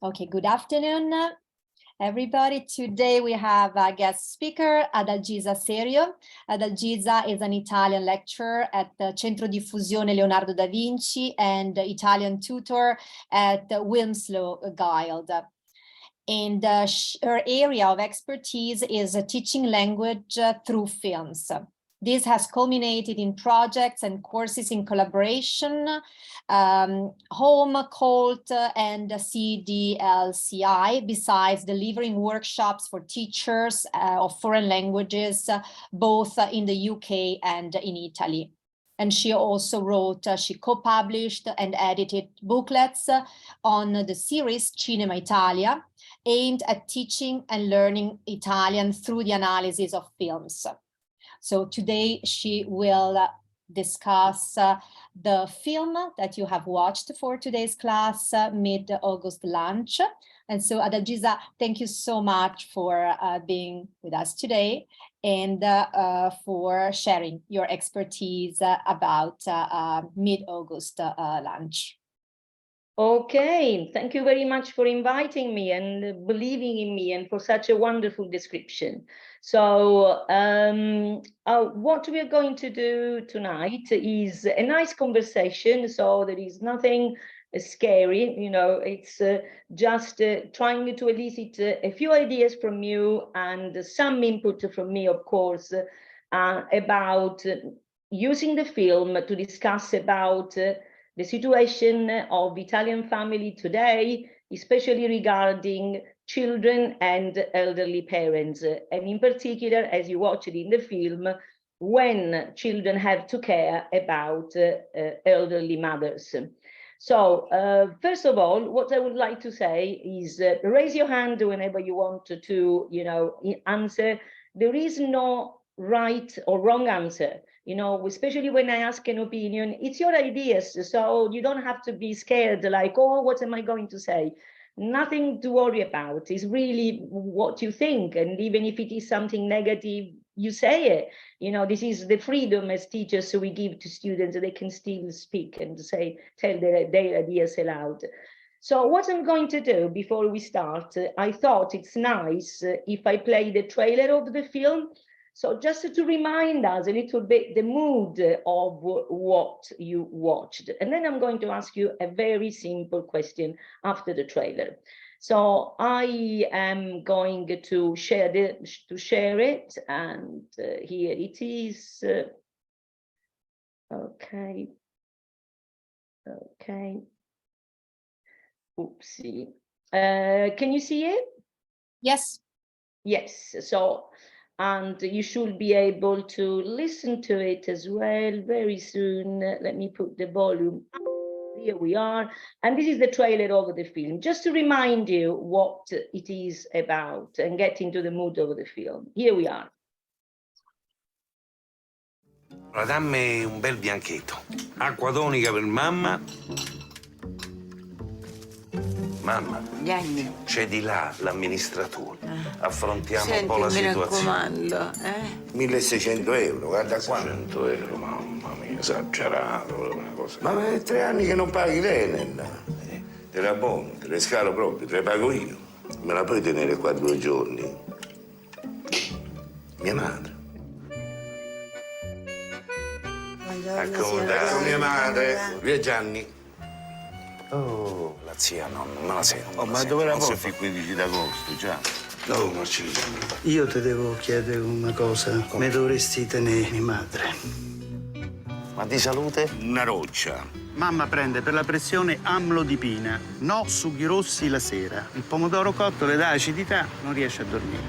Okay, good afternoon, everybody. Today we have a guest speaker, Adalgisa Serio. Adalgisa is an Italian lecturer at the Centro Diffusione Leonardo da Vinci and Italian tutor at Wilmslow Guild. And her area of expertise is teaching language through films. This has culminated in projects and courses in collaboration, Home, Colt, and CDLCI, besides delivering workshops for teachers of foreign languages, both in the UK and in Italy. And she also wrote, she co-published and edited booklets on the series Cinema Italia, aimed at teaching and learning Italian through the analysis of films. So today she will discuss the film that you have watched for today's class, Mid-August Lunch. And so Adalgisa, thank you so much for being with us today and for sharing your expertise about Mid-August Lunch. Okay, thank you very much for inviting me and believing in me and for such a wonderful description. So what we are going to do tonight is a nice conversation. So there is nothing scary, you know, it's just trying to elicit a few ideas from you and some input from me, of course, about using the film to discuss about the situation of Italian family today, especially regarding children and elderly parents, and in particular, as you watched it in the film, when children have to care about elderly mothers. So first of all, what I would like to say is raise your hand whenever you want to, you know, answer. There is no right or wrong answer. You know, especially when I ask an opinion, it's your ideas. So you don't have to be scared like, oh, what am I going to say? Nothing to worry about. It's really what you think. And even if it is something negative, you say it. You know, this is the freedom as teachers we give to students. They can still speak and say, tell their ideas aloud. So what I'm going to do before we start, I thought it's nice if I play the trailer of the film. So just to remind us a little bit the mood of what you watched. And then I'm going to ask you a very simple question after the trailer. So I am going to share it, and here it is. Okay. Oopsie. Can you see it? Yes. Yes. So, and you should be able to listen to it as well very soon. Let me put the volume up. Here we are. And this is the trailer of the film, just to remind you what it is about and get into the mood of the film. Here we are. Ora dammi un bel bianchetto. Acqua tonica per mamma. Mamma, Gianni, c'è di là l'amministratore. Affrontiamo senti, un po' la mi situazione. raccomando, 1600 euro, guarda qua. 100 euro, mamma mia, esagerato, una cosa. Ma è 3 anni che non paghi l'Enel. Te la buono, te le scalo proprio, te le pago io. Me la puoi tenere qua 2 giorni? Mia madre. Ecco mia madre. Lui è Gianni. Oh, la zia non me la sento. Oh, ma dove la porti il 15 d'agosto, già? No, Marcello. Io ti devo chiedere una cosa. Come? Mi dovresti tenere mia madre. Ma di salute? Una roccia. Mamma prende per la pressione amlodipina, no sughi rossi la sera. Il pomodoro cotto le dà acidità, non riesce a dormire.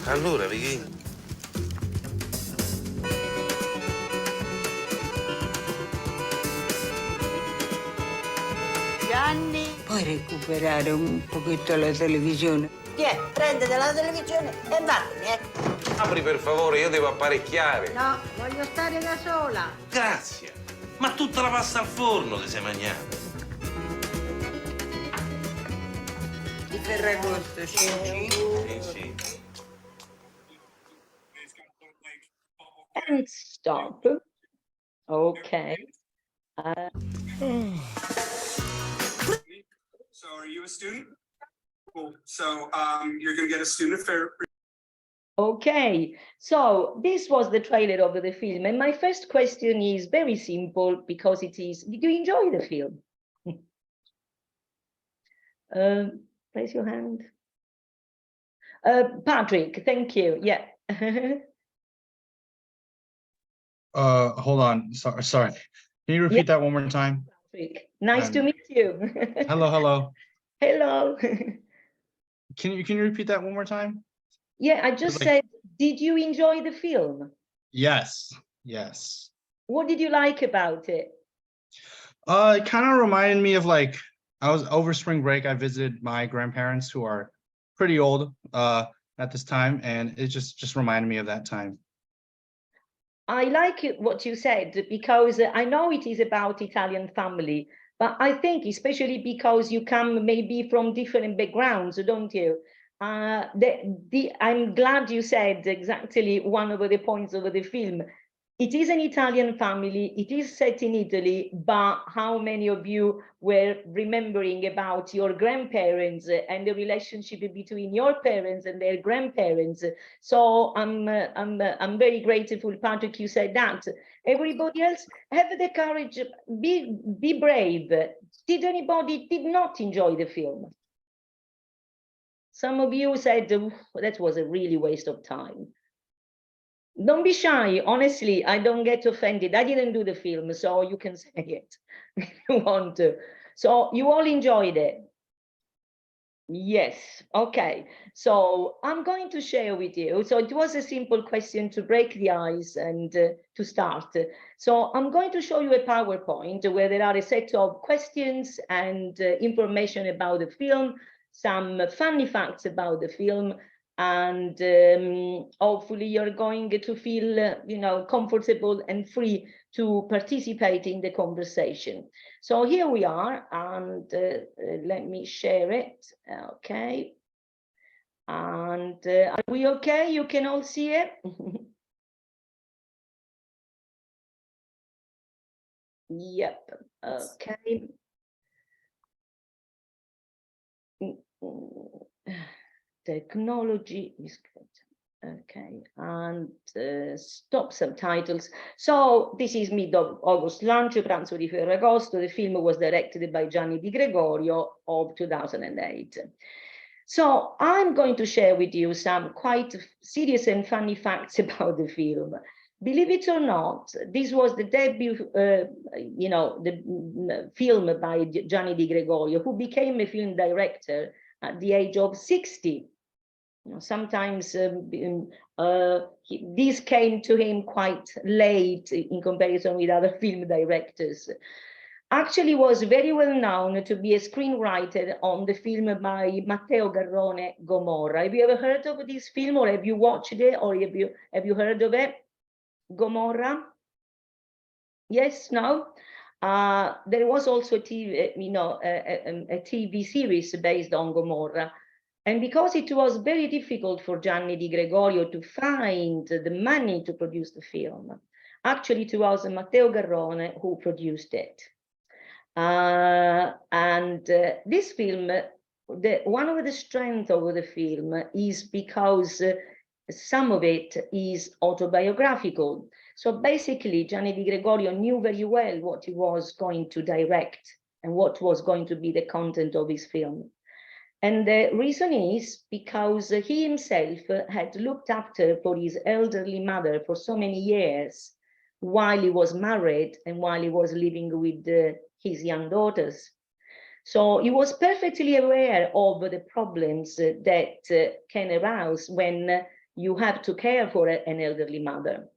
Allora, Vicky. Gianni, puoi recuperare un pochetto la televisione? Prendete la televisione e vattene, Apri per favore, io devo apparecchiare. No, voglio stare da sola. Grazie. Ma tutta la pasta al forno che sei mangiata. Di Ferragosto, sì. Sì. And stop. Okay. are you a student? Cool. So you're going to get a student affair. Okay, so this was the trailer of the film, and my first question is very simple because it is: did you enjoy the film? Raise your hand. Patrick, thank you. Yeah. Hold on. Sorry. Can you repeat that one more time? Patrick, nice to meet you. Hello. Hello. Can you repeat that one more time? Yeah, I just said, did you enjoy the film? Yes. What did you like about it? It kind of reminded me of I was over spring break. I visited my grandparents who are pretty old at this time, and it just reminded me of that time. I like what you said because I know it is about Italian family, but I think especially because you come maybe from different backgrounds, don't you? I'm glad you said exactly one of the points of the film. It is an Italian family, it is set in Italy, but how many of you were remembering about your grandparents and the relationship between your parents and their grandparents? So I'm very grateful, Patrick, you said that. Everybody else, have the courage, be brave. Did anybody did not enjoy the film? Some of you said that was a really waste of time. Don't be shy. Honestly, I don't get offended. I didn't do the film, so you can say it if you want to. So you all enjoyed it? Yes. Okay. So I'm going to share with you. So it was a simple question to break the ice and to start. So I'm going to show you a PowerPoint where there are a set of questions and information about the film, some funny facts about the film, and hopefully you're going to feel comfortable and free to participate in the conversation. So here we are, and let me share it. Okay, and are we okay? You can all see it. Yep. Okay. Technology is good. Okay, and stop subtitles. So this is mid-August launch, Pranzo di Ferragosto. The film was directed by Gianni Di Gregorio of 2008. So I'm going to share with you some quite serious and funny facts about the film. Believe it or not, this was the debut, the film by Gianni Di Gregorio, who became a film director at the age of 60. Sometimes this came to him quite late in comparison with other film directors. Actually was very well known to be a screenwriter on the film by Matteo Garrone, Gomorra. Have you ever heard of this film, or have you watched it, or have you heard of it? Gomorra? Yes, no? There was also a TV series based on Gomorra. And because it was very difficult for Gianni Di Gregorio to find the money to produce the film, actually it was Matteo Garrone who produced it. This film, one of the strengths of the film is because some of it is autobiographical. So basically, Gianni Di Gregorio knew very well what he was going to direct and what was going to be the content of his film. And the reason is because he himself had looked after for his elderly mother for so many years while he was married and while he was living with his young daughters. So he was perfectly aware of the problems that can arouse when you have to care for an elderly mother.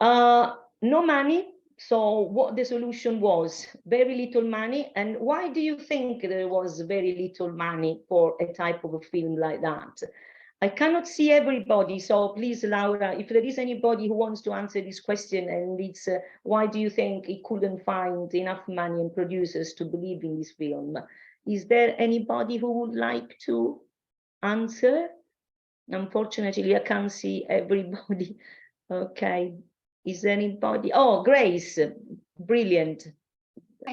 No money. So what the solution was, very little money. And why do you think there was very little money for a type of a film like that? I cannot see everybody, so please, Laura, if there is anybody who wants to answer this question, and it's why do you think he couldn't find enough money and producers to believe in this film? Is there anybody who would like to answer? Unfortunately, I can't see everybody. Okay. Is there anybody? Oh, Grace, brilliant.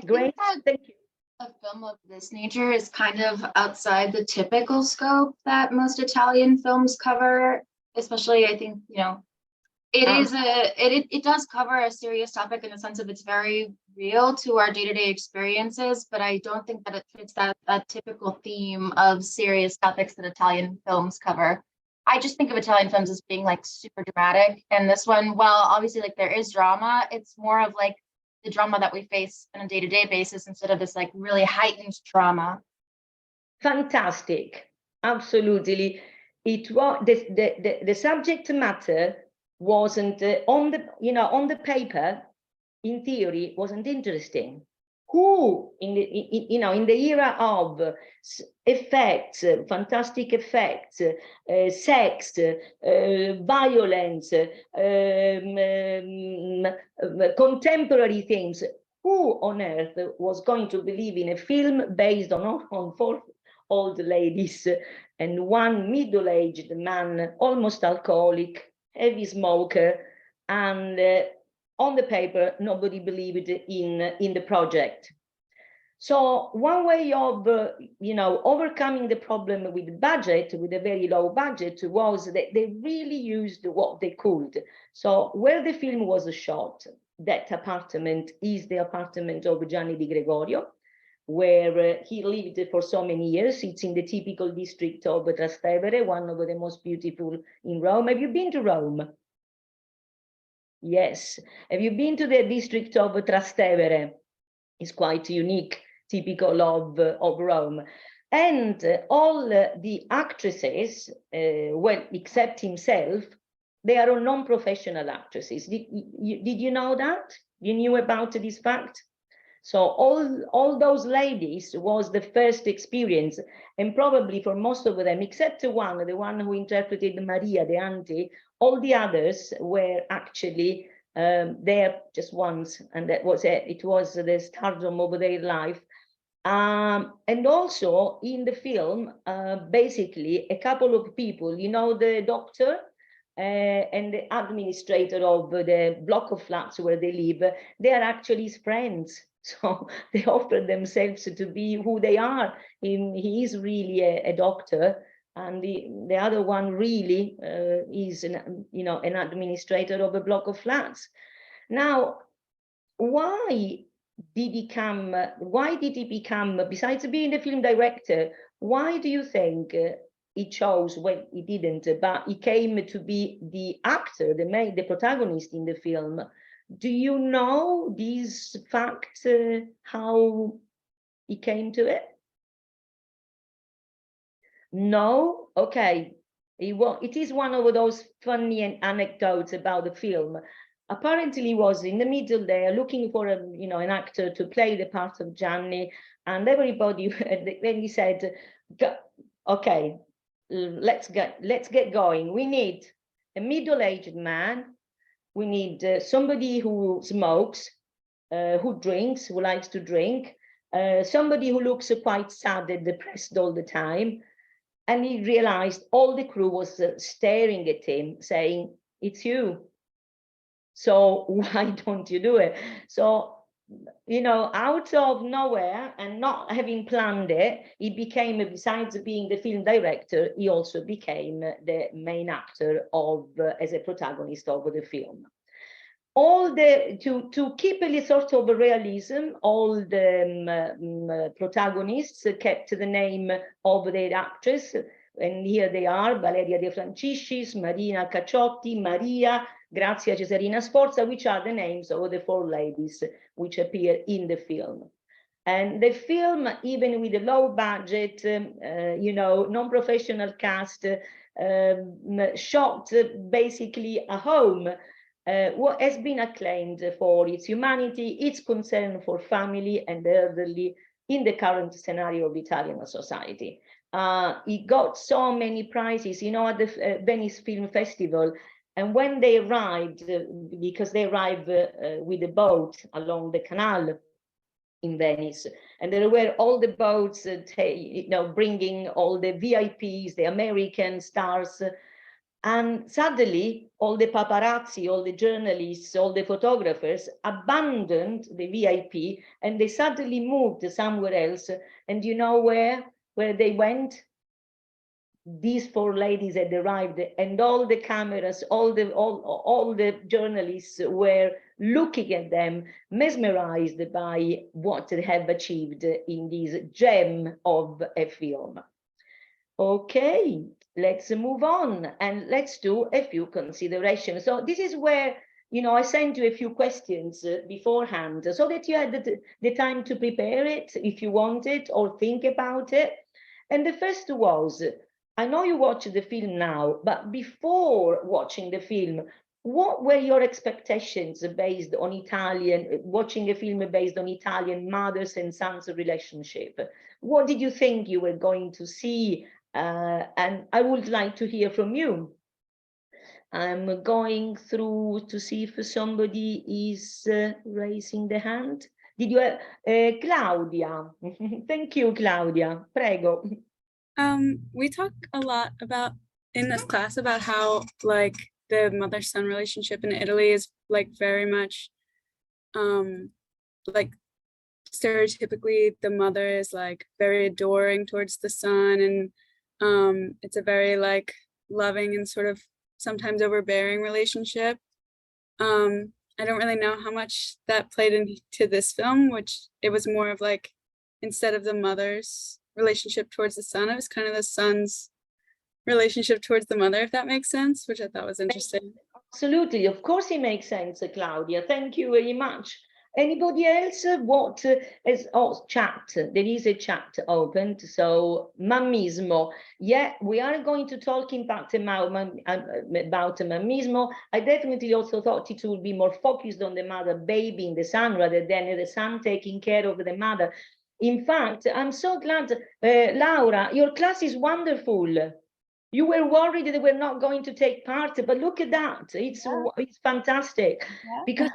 Grace, thank you. a film of this nature is kind of outside the typical scope that most Italian films cover, especially I think, it does cover a serious topic in the sense of it's very real to our day-to-day experiences, but I don't think that it fits that typical theme of serious topics that Italian films cover. I just think of Italian films as being like super dramatic, and this one, while obviously like there is drama, it's more of like the drama that we face on a day-to-day basis instead of this like really heightened drama. Fantastic, absolutely. It was the subject matter wasn't on the paper, in theory, wasn't interesting. Who in the era of effects, fantastic effects, sex, violence, contemporary themes, who on earth was going to believe in a film based on 4 old ladies and 1 middle-aged man, almost alcoholic, heavy smoker, and on the paper, nobody believed in the project. So one way of, overcoming the problem with the budget, with a very low budget, was that they really used what they could. So where the film was shot, that apartment is the apartment of Gianni di Gregorio, where he lived for so many years. It's in the typical district of Trastevere, one of the most beautiful in Rome. Have you been to Rome? Yes. Have you been to the district of Trastevere? It's quite unique, typical of Rome. And all the actresses, well, except himself, they are all non-professional actresses. Did you know that? You knew about this fact? So all those ladies was the first experience, and probably for most of them, except the one who interpreted Maria, the auntie, all the others were actually there just once, and that was it. It was the stardom of their life. And also in the film, basically a couple of people, the doctor and the administrator of the block of flats where they live, they are actually his friends. So they offer themselves to be who they are. He is really a doctor, and the other one really is an administrator of a block of flats. Now, why did he become, besides being the film director, why do you think he chose, well, he didn't, but he came to be the actor, the protagonist in the film? Do you know this fact, how he came to it? No? Okay. It is one of those funny anecdotes about the film. Apparently he was in the middle there looking for an actor to play the part of Gianni, and everybody, then he said, okay, let's get going. We need a middle-aged man. We need somebody who smokes, who drinks, who likes to drink, somebody who looks quite sad and depressed all the time. And he realized all the crew was staring at him saying, it's you. So why don't you do it? So, out of nowhere and not having planned it, he became, besides being the film director, he also became the main actor as a protagonist of the film. To keep a sort of realism, all the protagonists kept the name of their actress, and here they are: Valeria De Franciscis, Marina Cacciotti, Maria, Grazia Cesarina Sforza, which are the names of the 4 ladies which appear in the film. And the film, even with a low budget, non-professional cast, shot basically a home, what has been acclaimed for its humanity, its concern for family and the elderly in the current scenario of Italian society. It got so many prizes, at the Venice Film Festival. And when they arrived, because they arrived with a boat along the canal in Venice, and there were all the boats, bringing all the VIPs, the American stars, And suddenly, all the paparazzi, all the journalists, all the photographers abandoned the VIP and they suddenly moved somewhere else. And you know where they went? These 4 ladies had arrived, and all the cameras, all the journalists were looking at them, mesmerized by what they have achieved in this gem of a film. Okay, let's move on and let's do a few considerations. So this is where, you know, I sent you a few questions beforehand so that you had the time to prepare it if you want it or think about it. And the first was, I know you watched the film now, but before watching the film, what were your expectations based on watching a film based on Italian mothers and sons relationship? What did you think you were going to see? And I would like to hear from you. I'm going through to see if somebody is raising the hand. Did you have Claudia? Thank you, Claudia. Prego. We talk a lot about in this class about how like the mother-son relationship in Italy is like very much like stereotypically the mother is like very adoring towards the son, and it's a very like loving and sort of sometimes overbearing relationship. I don't really know how much that played into this film, which it was more of like, instead of the mother's relationship towards the son, it was kind of the son's relationship towards the mother, if that makes sense, which I thought was interesting. Absolutely, of course it makes sense, Claudia. Thank you very much. Anybody else? What is chat? There is a chat opened. So mammismo. Yeah, we are going to talk in fact about mammismo. I definitely also thought it would be more focused on the mother babying the son rather than the son taking care of the mother. In fact, I'm so glad, Laura, your class is wonderful. You were worried that they were not going to take part, but look at that. It's fantastic. Yeah. Because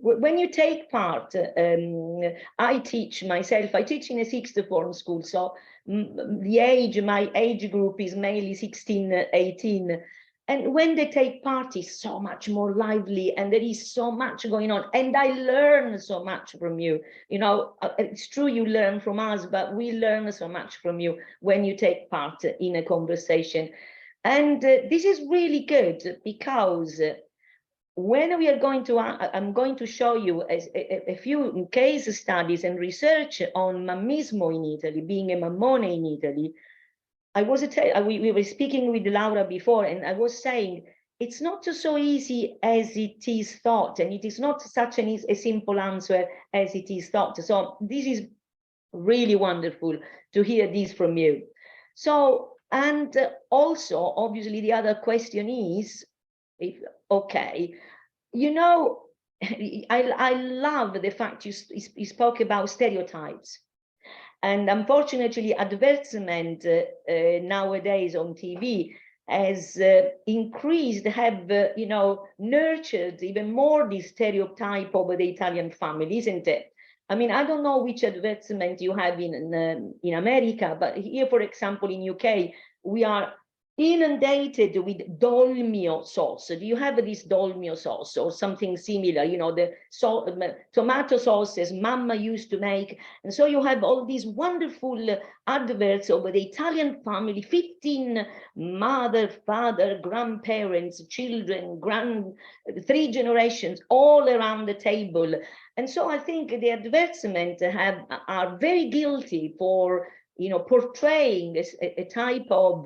when you take part, I teach myself, I teach in a 6th form school. So my age group is mainly 16, 18. And when they take part, it's so much more lively and there is so much going on. And I learn so much from you. You know, it's true you learn from us, but we learn so much from you when you take part in a conversation. And this is really good because when we are going to, I'm going to show you a few case studies and research on mammismo in Italy, being a mammone in Italy. We were speaking with Laura before, and I was saying it's not so easy as it is thought, and it is not such a simple answer as it is thought. So this is really wonderful to hear this from you. So, and also, obviously, the other question is, okay, you know, I love the fact you spoke about stereotypes. And unfortunately, advertisement nowadays on TV has increased, you know, nurtured even more this stereotype of the Italian family, isn't it? I mean, I don't know which advertisement you have in America, but here, for example, in UK, we are inundated with dolmio sauce. Do you have this dolmio sauce or something similar? You know, the tomato sauces Mama used to make. And so you have all these wonderful adverts over the Italian family, 15 mother, father, grandparents, children, 3 generations, all around the table. And so I think the advertisement are very guilty for, you know, portraying a type of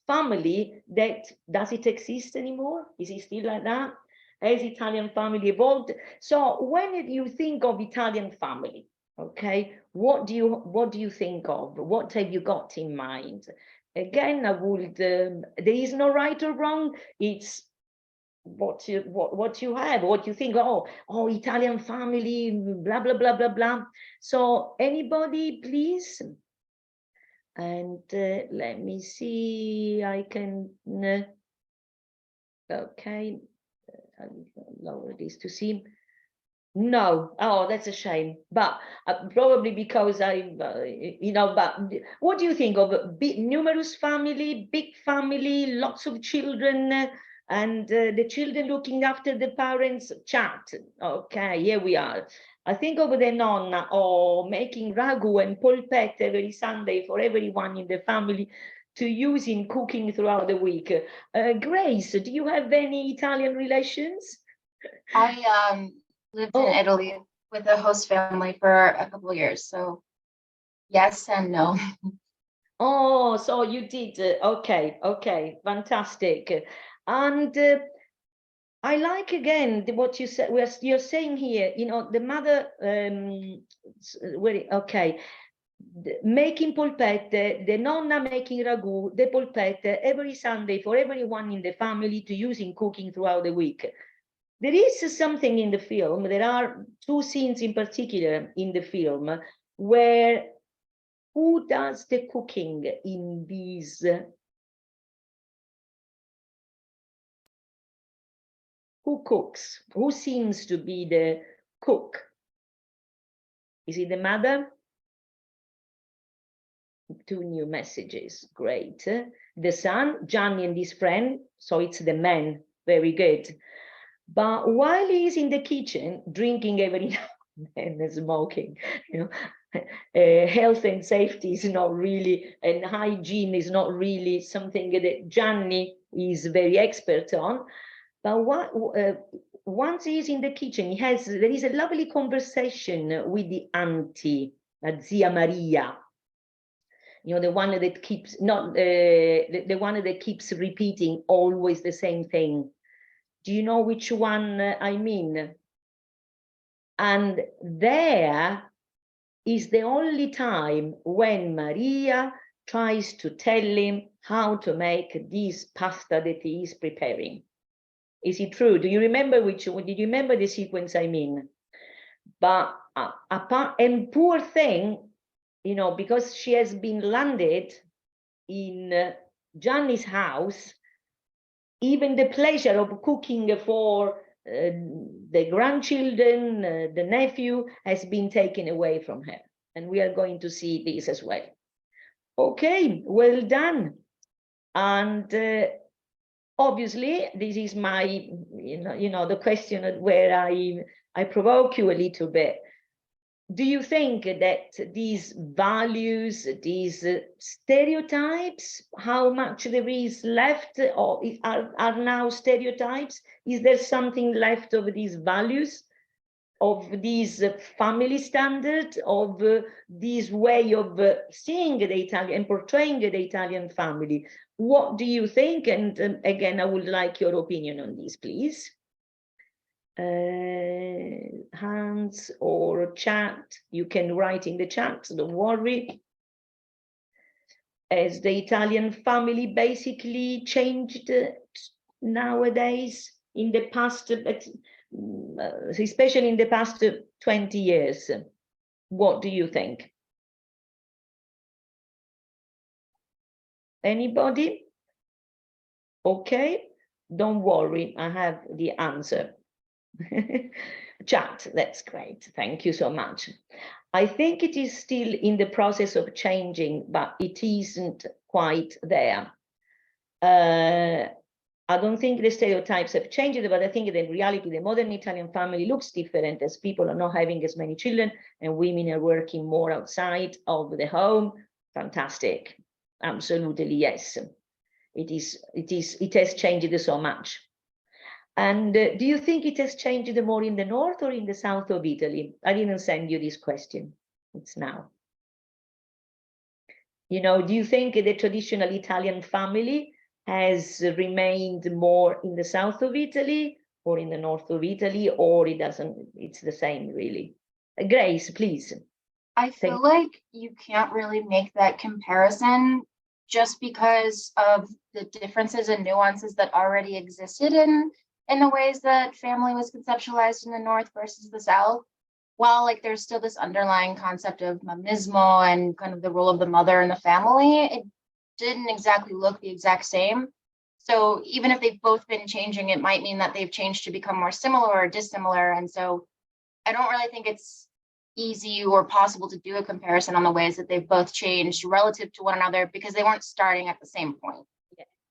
family that, does it exist anymore? Is it still like that? Has Italian family evolved? So when you think of Italian family, okay, what do you think of? What have you got in mind? Again, I would, there is no right or wrong. It's what you have, what you think. Oh, Italian family, blah blah blah blah blah. So anybody, please. And let me see, I can, okay, I'll lower this to see. No, oh, that's a shame. But probably because but what do you think of a big, numerous family, big family, lots of children, and the children looking after the parents? Chat. Okay, here we are. I think of the nonna or making ragu and polpette every Sunday for everyone in the family to use in cooking throughout the week. Grace, do you have any Italian relations? I lived in Italy with a host family for a couple of years, so yes and no. Oh, so you did. Okay, fantastic. And I like again what you said. You're saying here, the mother. Making polpette, the nonna making ragu, the polpette every Sunday for everyone in the family to use in cooking throughout the week. There is something in the film. There are two scenes in particular in the film where who does the cooking in these? Who cooks? Who seems to be the cook? Is it the mother? Two new messages, great. The son, Gianni and his friend, so it's the man, very good. But while he's in the kitchen, drinking every now and then, smoking, health and safety is not really, and hygiene is not really something that Gianni is very expert on. But once he's in the kitchen, there is a lovely conversation with the auntie, Zia Maria. The one that keeps the one that keeps repeating always the same thing. Do you know which one I mean? And there is the only time when Maria tries to tell him how to make this pasta that he is preparing. Is it true? Do you remember did you remember the sequence I mean? But and poor thing, because she has been landed in Gianni's house, even the pleasure of cooking for the grandchildren, the nephew, has been taken away from her. And we are going to see this as well. Okay, well done. And obviously, this is my, the question where I provoke you a little bit. Do you think that these values, these stereotypes, how much there is left, or are now stereotypes? Is there something left of these values, of these family standards, of this way of seeing the Italian and portraying the Italian family? What do you think? And again, I would like your opinion on this, please. Hands or chat, you can write in the chat, don't worry. As the Italian family basically changed nowadays in the past, especially in the past 20 years. What do you think? Anybody? Okay, don't worry, I have the answer. Chat, that's great, thank you so much. I think it is still in the process of changing, but it isn't quite there. I don't think the stereotypes have changed, but I think that in reality the modern Italian family looks different, as people are not having as many children and women are working more outside of the home. Fantastic, absolutely, yes. It has changed so much. And do you think it has changed more in the north or in the south of Italy? I didn't send you this question, it's now. Do you think the traditional Italian family has remained more in the south of Italy or in the north of Italy, or it's the same really? Grace, please. I feel like you can't really make that comparison just because of the differences and nuances that already existed in the ways that family was conceptualized in the north versus the south. While there's still this underlying concept of mammismo and kind of the role of the mother in the family, it didn't exactly look the exact same. So even if they've both been changing, it might mean that they've changed to become more similar or dissimilar. And so I don't really think it's easy or possible to do a comparison on the ways that they've both changed relative to one another because they weren't starting at the same point.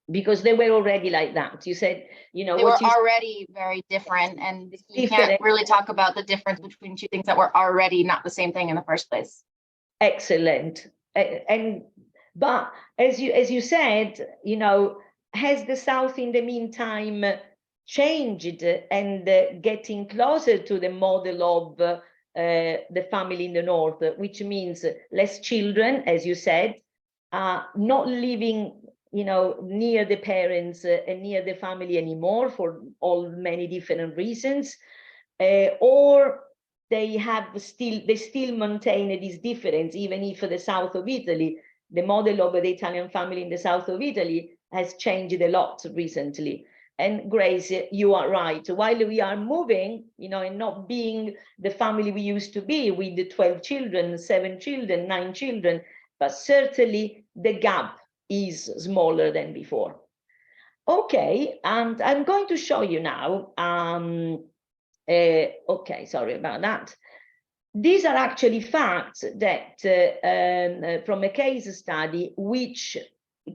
Because they were already like that. You said, you know, they were already very different, and you can't really talk about the difference between two things that were already not the same thing in the first place. Excellent. But as you said, you know, has the South in the meantime changed and getting closer to the model of the family in the North, which means less children, as you said, not living, you know, near the parents and near the family anymore for all many different reasons, or they still maintain this difference, even if the south of Italy, the model of the Italian family in the south of Italy has changed a lot recently. And Grace, you are right. While we are moving, you know, and not being the family we used to be with the 12 children, 7 children, 9 children, but certainly the gap is smaller than before. Okay, and I'm going to show you now. Okay, sorry about that. These are actually facts that from a case study which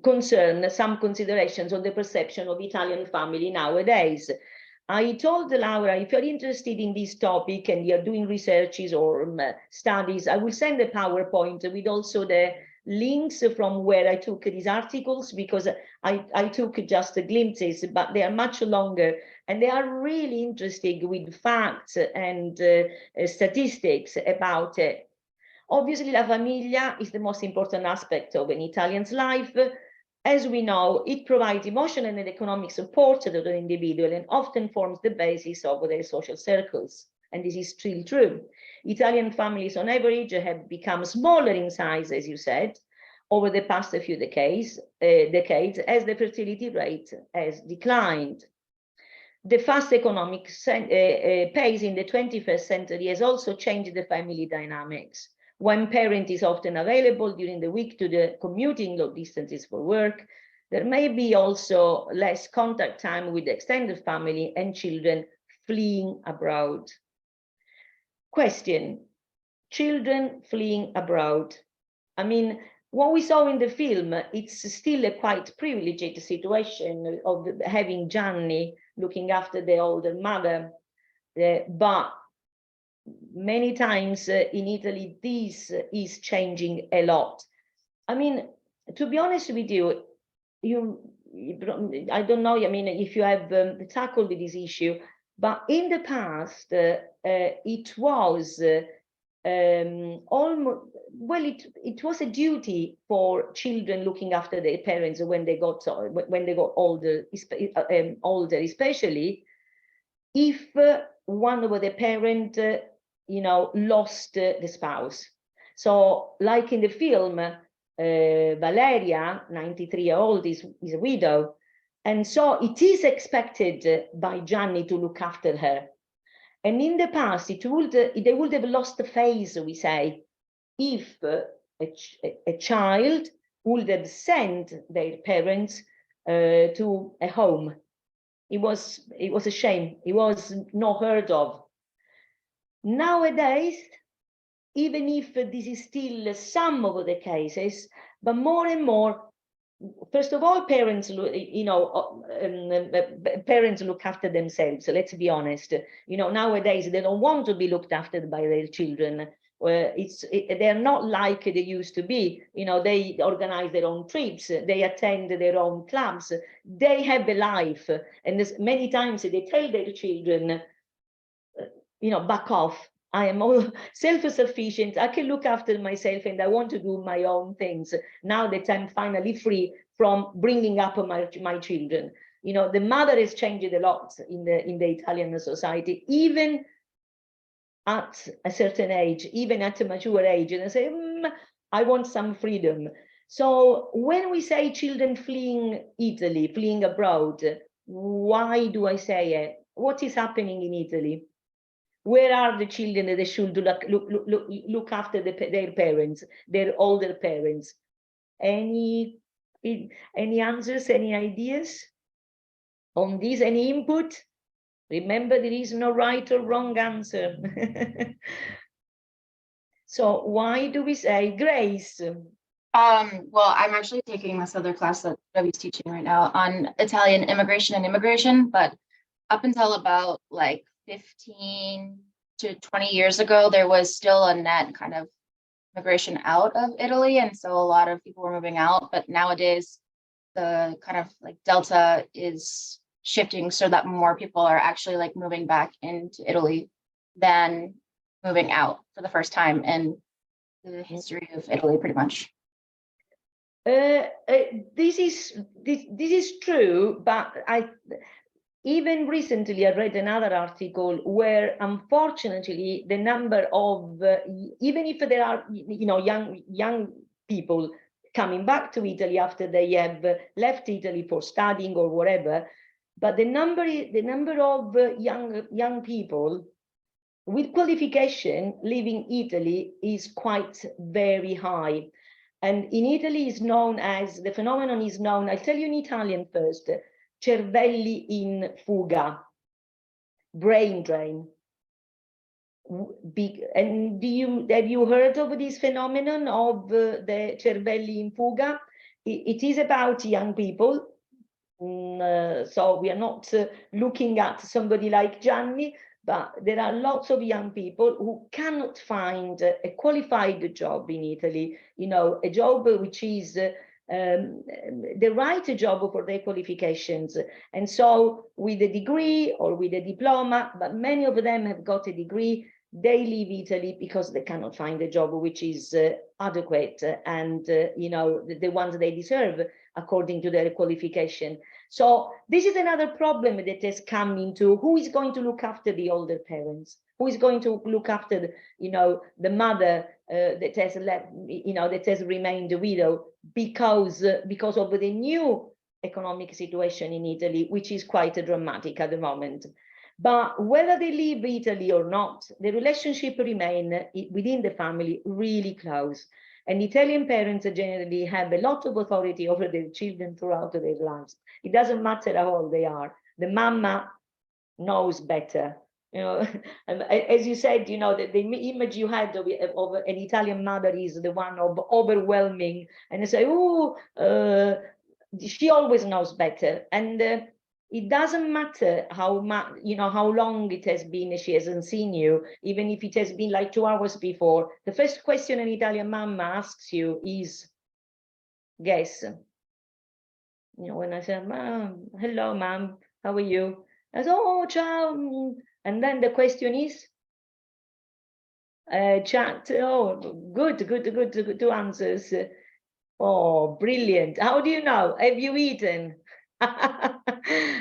concern some considerations on the perception of Italian family nowadays. I told Laura, if you're interested in this topic and you're doing researches or studies, I will send a PowerPoint with also the links from where I took these articles, because I took just the glimpses, but they are much longer and they are really interesting with facts and statistics about it. Obviously, la famiglia is the most important aspect of an Italian's life. As we know, it provides emotional and economic support to the individual and often forms the basis of their social circles. And this is still true. Italian families on average have become smaller in size, as you said, over the past few decades as the fertility rate has declined. The fast economic pace in the 21st century has also changed the family dynamics. One parent is often available during the week to the commuting long distances for work. There may be also less contact time with the extended family and children fleeing abroad. Question: children fleeing abroad. I mean, what we saw in the film, it's still a quite privileged situation of having Gianni looking after the older mother, but many times in Italy, this is changing a lot. I mean, to be honest with you, I don't know, I mean, if you have tackled this issue, but in the past, it was almost, well, it was a duty for children looking after their parents when they got older, especially if one of the parent, you know, lost the spouse. So, like in the film, Valeria, 93-year-old, is a widow, and so it is expected by Gianni to look after her. And in the past, they would have lost the face, we say, if a child would have sent their parents to a home. It was a shame. It was not heard of. Nowadays, even if this is still some of the cases, but more and more, first of all, parents, you know, parents look after themselves. Let's be honest. You know, nowadays they don't want to be looked after by their children. They're not like they used to be. You know, they organize their own trips. They attend their own clubs. They have a life, and many times they tell their children, you know, back off. I am all self-sufficient. I can look after myself, and I want to do my own things now that I'm finally free from bringing up my children. You know, the mother has changed a lot in the Italian society, even at a certain age, even at a mature age, and I say, I want some freedom. So when we say children fleeing Italy, fleeing abroad, why do I say it? What is happening in Italy? Where are the children that they should look after their parents, their older parents? Any answers, any ideas on this, any input? Remember, there is no right or wrong answer. So why do we say Grace? Well, I'm actually taking this other class that Debbie's teaching right now on Italian immigration and immigration, but up until about like 15 to 20 years ago, there was still a net kind of migration out of Italy, and so a lot of people were moving out. But nowadays, the kind of like delta is shifting so that more people are actually like moving back into Italy than moving out for the first time in the history of Italy, pretty much. This is true, but even recently I read another article where unfortunately the number of even if there are young people coming back to Italy after they have left Italy for studying or whatever, but the number of young people with qualification leaving Italy is quite very high. And in Italy is known as, the phenomenon is known, I'll tell you in Italian first, cervelli in fuga, brain drain. And have you heard of this phenomenon of the cervelli in fuga? It is about young people. So we are not looking at somebody like Gianni, but there are lots of young people who cannot find a qualified job in Italy, a job which is the right job for their qualifications. And so with a degree or with a diploma, but many of them have got a degree, they leave Italy because they cannot find a job which is adequate and the ones they deserve according to their qualification. So this is another problem that has come into who is going to look after the older parents, who is going to look after the mother that has left, that has remained a widow because of the new economic situation in Italy, which is quite dramatic at the moment. But whether they leave Italy or not, the relationship remain within the family really close. And Italian parents generally have a lot of authority over their children throughout their lives. It doesn't matter how old they are. The mama knows better. As you said, the image you had of an Italian mother is the one of overwhelming, and they say, oh, she always knows better. And it doesn't matter how much, how long it has been she hasn't seen you, even if it has been like 2 hours before. The first question an Italian mama asks you is, guess. When I say, Mom, hello, Mom, how are you? I say, oh, ciao. And then the question is, chat, oh, good, 2 answers. Oh, brilliant. How do you know? Have you eaten?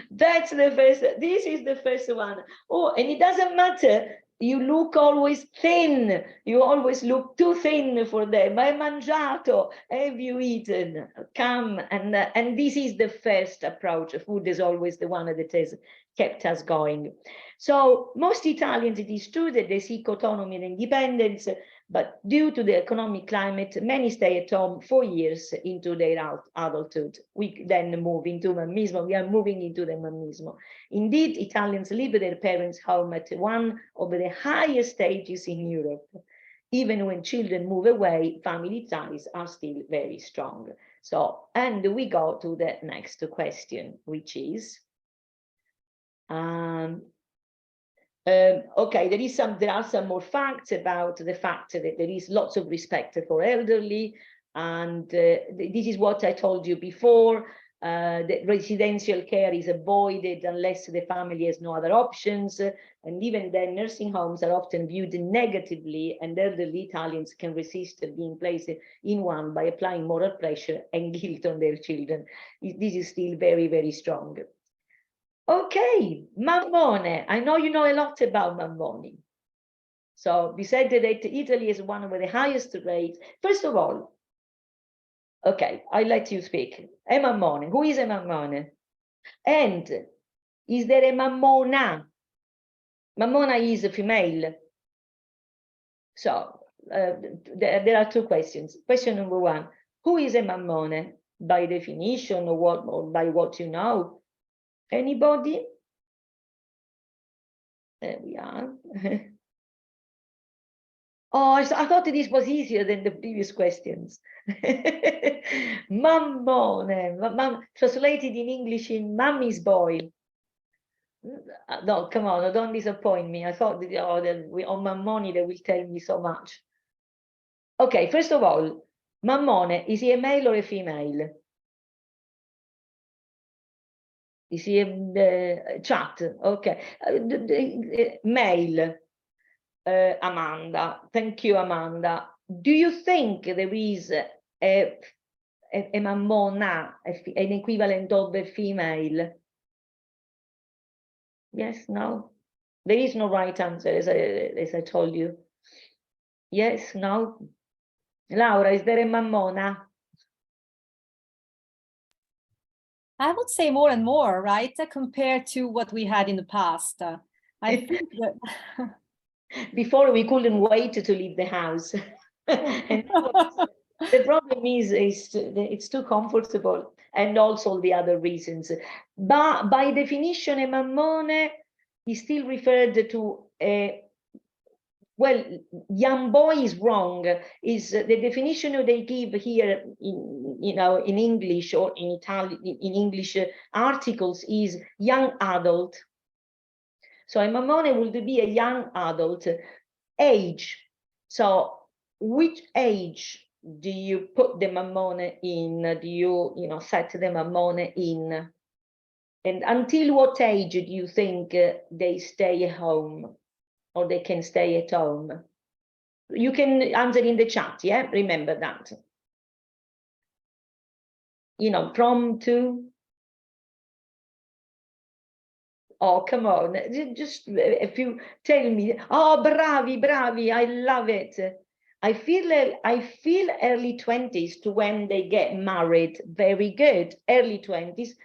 That's the first, this is the first one. Oh, and it doesn't matter. You look always thin. You always look too thin for them. Hai mangiato? Have you eaten? Come. And this is the first approach. Food is always the one that has kept us going. So most Italians, it is true that they seek autonomy and independence, but due to the economic climate, many stay at home for years into their adulthood. We then move into mammismo. We are moving into the mammismo. Indeed, Italians leave their parents' home at one of the highest stages in Europe. Even when children move away, family ties are still very strong. So, and we go to the next question, which is, okay, there are some more facts about the fact that there is lots of respect for elderly, and this is what I told you before. That residential care is avoided unless the family has no other options, and even then nursing homes are often viewed negatively, and elderly Italians can resist being placed in one by applying moral pressure and guilt on their children. This is still very, very strong. Okay, mammone. I know you know a lot about mammoni. So we said that Italy is one of the highest rates. First of all, okay, I'll let you speak. A mammone. Who is a mammone? And is there a mammona? Mammona is a female. So there are 2 questions. Question number 1, who is a mammone? By definition or by what you know? Anybody? There we are. Oh, I thought this was easier than the previous questions. Mammone, translated in English in mommy's boy. No, come on, don't disappoint me. I thought that, on mammoni they will tell me so much. Okay, first of all, mammone, is he a male or a female? Is he a chat? Okay, male. Amanda, thank you, Amanda. Do you think there is a mammona, an equivalent of a female? Yes, no? There is no right answer, as I told you. Yes, no? Laura, is there a mammona? I would say more and more, right? Compared to what we had in the past. I think that Before we couldn't wait to leave the house. And the problem is it's too comfortable, and also the other reasons. But by definition, a mammone is still referred to a, well, young boy is wrong. Is the definition they give here in English or in Italian, in English articles, is young adult. So a mammone would be a young adult. Age. So which age do you put the mammone in? Do you set the mammone in? And until what age do you think they stay at home, or they can stay at home? You can answer in the chat, yeah? Remember that. From to. Oh, come on, just if you tell me, oh, bravi, I love it. I feel early 20s to when they get married. Very good, early 20s.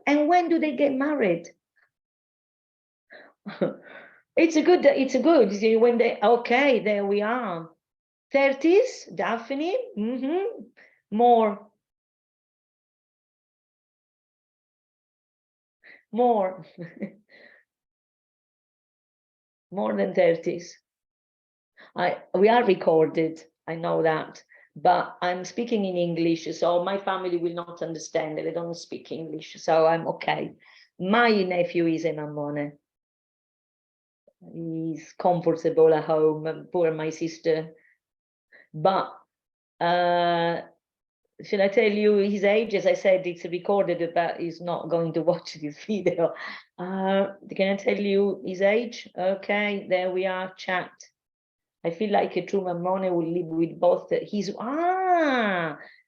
And when do they get married? It's a good, when they, okay, there we are. 30s, Daphne, more. More than 30s. We are recorded, I know that, but I'm speaking in English, so my family will not understand. They don't speak English, so I'm okay. My nephew is a mammone. He's comfortable at home, poor my sister. But should I tell you his age? As I said, it's recorded, but he's not going to watch this video. Can I tell you his age? Okay, there we are, chat. I feel like a true mammone will live with both his...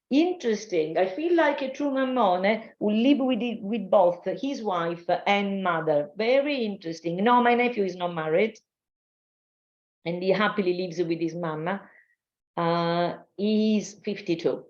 interesting. I feel like a true mammone will live with both his wife and mother. Very interesting. No, my nephew is not married, and he happily lives with his mama. He's 52.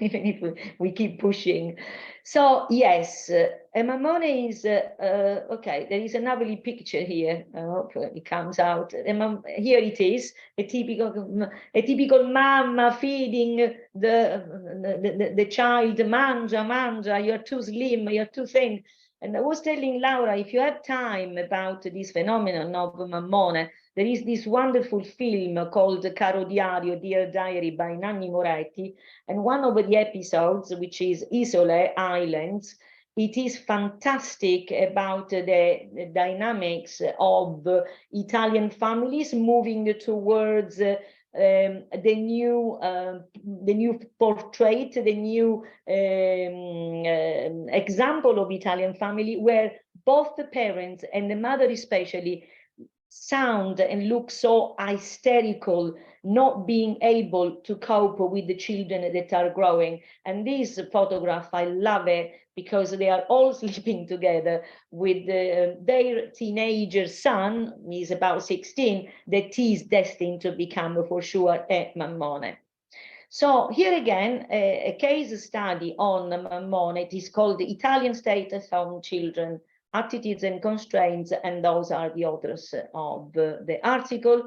Even if we keep pushing. So yes, a mammone is okay. There is a lovely picture here. I hope it comes out. Here it is, a typical mama feeding the child. Mangia, you're too slim, you're too thin. And I was telling Laura, if you have time about this phenomenon of mammone, there is this wonderful film called Caro Diario, Dear Diary by Nanni Moretti. And one of the episodes, which is Isole, Islands, it is fantastic about the dynamics of Italian families moving towards the new portrait, the new example of Italian family, where both the parents and the mother especially sound and look so hysterical, not being able to cope with the children that are growing. And this photograph, I love it, because they are all sleeping together with their teenager son. He's about 16, that is destined to become for sure a mammone. So here again, a case study on mammone. It is called the Italian Status on Children, Attitudes and Constraints, and those are the authors of the article.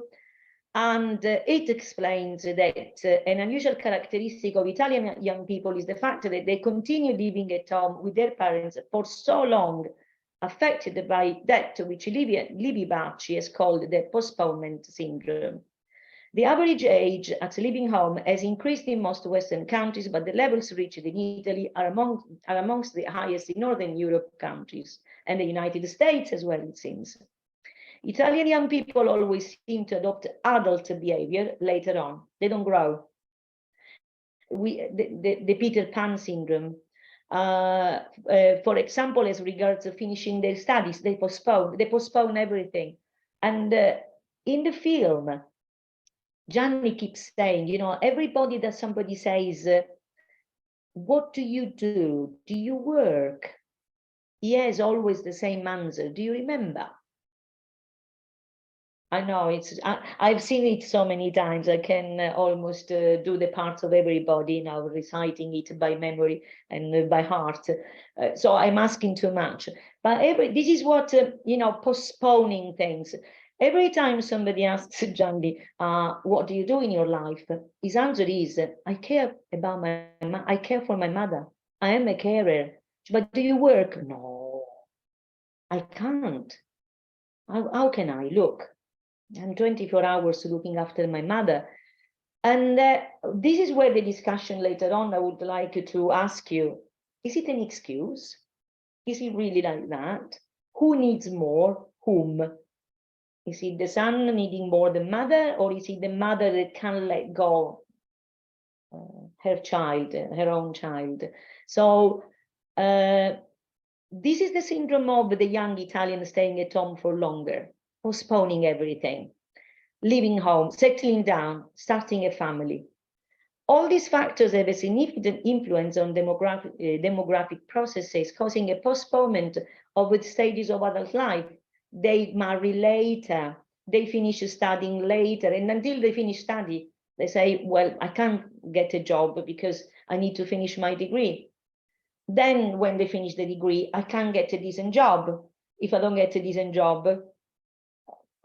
And it explains that an unusual characteristic of Italian young people is the fact that they continue living at home with their parents for so long, affected by that which Libby Bacci has called the postponement syndrome. The average age at living home has increased in most Western countries, but the levels reached in Italy are amongst the highest in Northern Europe countries and the United States as well, it seems. Italian young people always seem to adopt adult behavior later on. They don't grow. The Peter Pan syndrome. For example, as regards to finishing their studies, they postpone everything. And in the film, Gianni keeps saying, you know, everybody that somebody says, what do? Do you work? He has always the same answer. Do you remember? I know I've seen it so many times. I can almost do the parts of everybody now, reciting it by memory and by heart. So I'm asking too much. But this is what, you know, postponing things. Every time somebody asks Gianni, what do you do in your life? His answer is, I care for my mother. I am a carer. But do you work? No, I can't. How can I? Look, I'm 24 hours looking after my mother. And this is where the discussion later on, I would like to ask you, is it an excuse? Is it really like that? Who needs more? Whom? Is it the son needing more than mother, or is it the mother that can't let go her child, her own child? So this is the syndrome of the young Italian staying at home for longer, postponing everything, leaving home, settling down, starting a family. All these factors have a significant influence on demographic processes, causing a postponement of the stages of adult life. They marry later, they finish studying later, and until they finish study, they say, well, I can't get a job because I need to finish my degree. Then when they finish the degree, I can't get a decent job. If I don't get a decent job,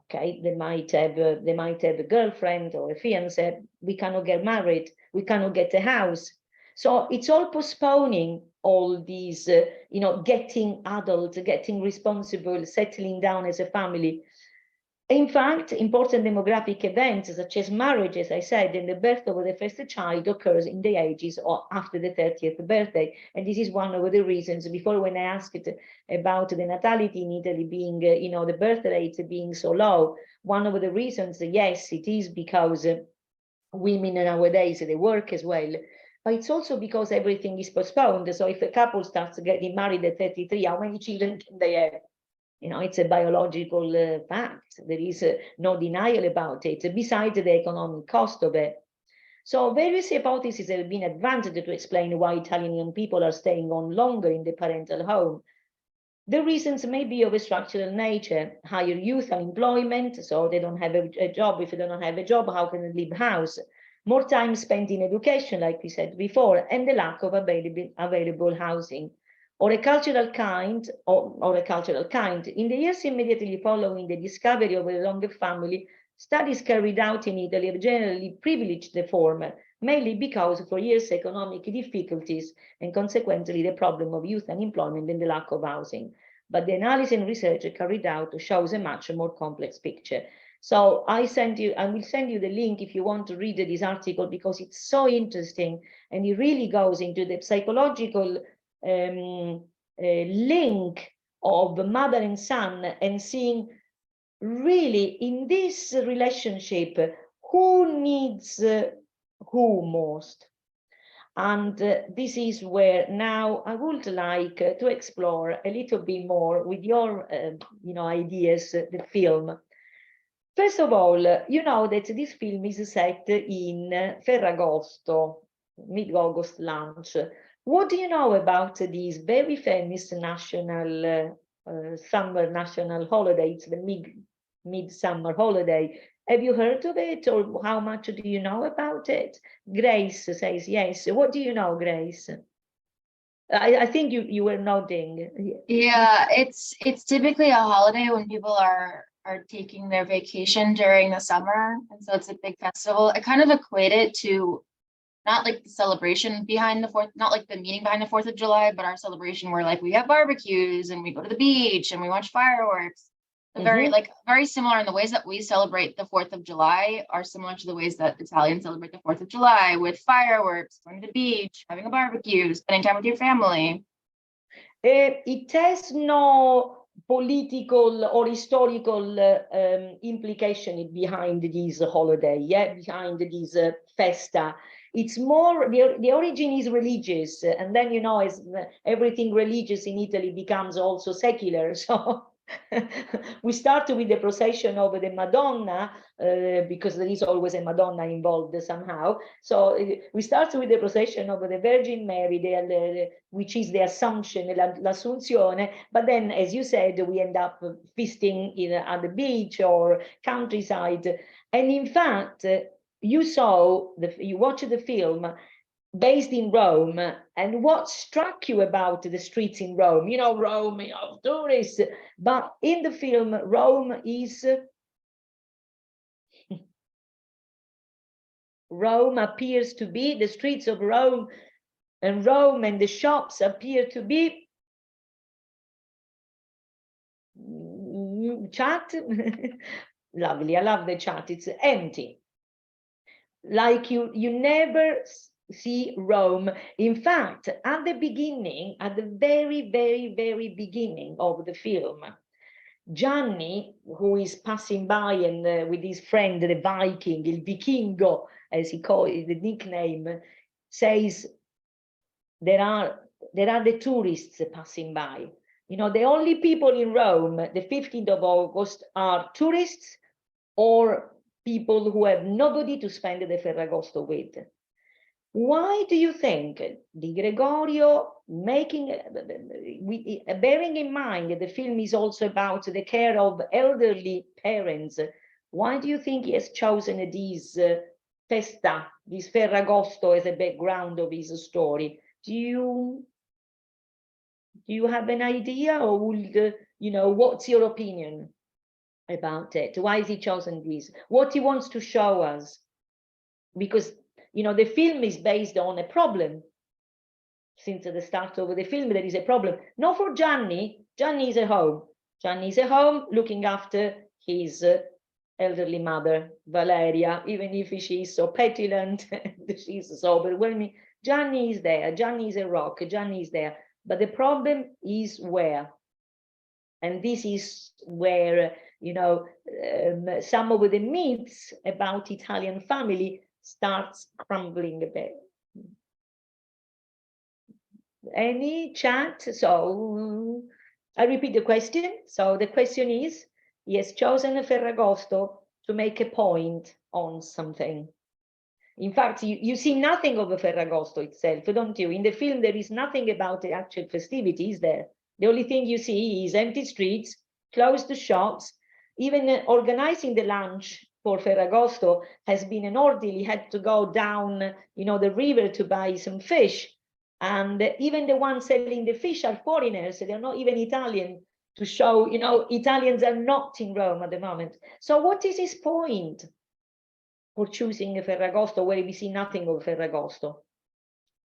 okay, they might have a girlfriend or a fiancé. We cannot get married. We cannot get a house. So it's all postponing all these, you know, getting adult, getting responsible, settling down as a family. In fact, important demographic events such as marriage, as I said, and the birth of the first child occurs in the ages or after the 30th birthday. And this is one of the reasons. Before, when I asked about the natality in Italy being, you know, the birth rate being so low, one of the reasons, yes, it is because women nowadays, they work as well. But it's also because everything is postponed. So if a couple starts getting married at 33, how many children can they have? You know, it's a biological fact. There is no denial about it, besides the economic cost of it. So various hypotheses have been advanced to explain why Italian young people are staying on longer in the parental home. The reasons may be of a structural nature: higher youth unemployment, so they don't have a job. If they don't have a job, how can they leave house? More time spent in education, like we said before, and the lack of available housing. Or a cultural kind. In the years immediately following the discovery of a longer family, studies carried out in Italy have generally privileged the former, mainly because for years economic difficulties and consequently the problem of youth unemployment and the lack of housing. But the analysis and research carried out shows a much more complex picture. So I will send you the link if you want to read this article, because it's so interesting and it really goes into the psychological link of mother and son, and seeing really in this relationship who needs who most. And this is where now I would like to explore a little bit more with your you know, ideas, the film. First of all, you know that this film is set in Ferragosto, mid-August launch. What do you know about these very famous national summer national holidays, the midsummer holiday? Have you heard of it, or how much do you know about it? Grace says yes. What do you know, Grace? I think you were nodding. Yeah, it's typically a holiday when people are are taking their vacation during the summer, and so it's a big festival. I kind of equate it to not like the celebration behind the Fourth, not like the meaning behind the 4th of July, but our celebration where like we have barbecues and we go to the beach and we watch fireworks. Very very similar in the ways that we celebrate the 4th of July are similar to the ways that Italians celebrate the 4th of July, with fireworks, going to the beach, having a barbecue, spending time with your family. It has no political or historical implication behind this holiday, behind this festa. It's more, the origin is religious, and then, you know, as everything religious in Italy becomes also secular. So we start with the procession of the Madonna, because there is always a Madonna involved somehow. So we start with the procession of the Virgin Mary, which is the Assumption, l'Assunzione. But then, as you said, we end up feasting at the beach or countryside. And in fact, you watched the film based in Rome, and what struck you about the streets in Rome? You know, Rome, you know, tourists, but in the film, Rome appears to be, the streets of Rome and the shops appear to be chat. Lovely, I love the chat. It's empty. Like you never see Rome. In fact, at the beginning, at the very, very, very beginning of the film, Gianni, who is passing by and with his friend, the Viking, il Vichingo, as he calls it, the nickname, says there are the tourists passing by. You know, the only people in Rome, the 15th of August, are tourists or people who have nobody to spend the Ferragosto with. Why do you think Di Gregorio, bearing in mind that the film is also about the care of elderly parents, why do you think he has chosen this festa, this Ferragosto, as a background of his story? Do you have an idea, or would you know, what's your opinion about it? Why has he chosen this? What he wants to show us? Because, you know, the film is based on a problem. Since the start of the film, there is a problem. Not for Gianni. Gianni is at home. Gianni is at home looking after his elderly mother, Valeria, even if she is so petulant, she's so overwhelming. Gianni is there. Gianni is a rock. Gianni is there. But the problem is where? And this is where, you know, some of the myths about Italian family starts crumbling a bit. Any chat? So I repeat the question. So the question is, he has chosen Ferragosto to make a point on something. In fact, you see nothing of Ferragosto itself, don't you? In the film, there is nothing about the actual festivities there. The only thing you see is empty streets, closed shops. Even organizing the lunch for Ferragosto has been an ordeal. He had to go down, you know, the river to buy some fish. And even the ones selling the fish are foreigners. They're not even Italian, to show, you know, Italians are not in Rome at the moment. So what is his point for choosing a Ferragosto where we see nothing of Ferragosto?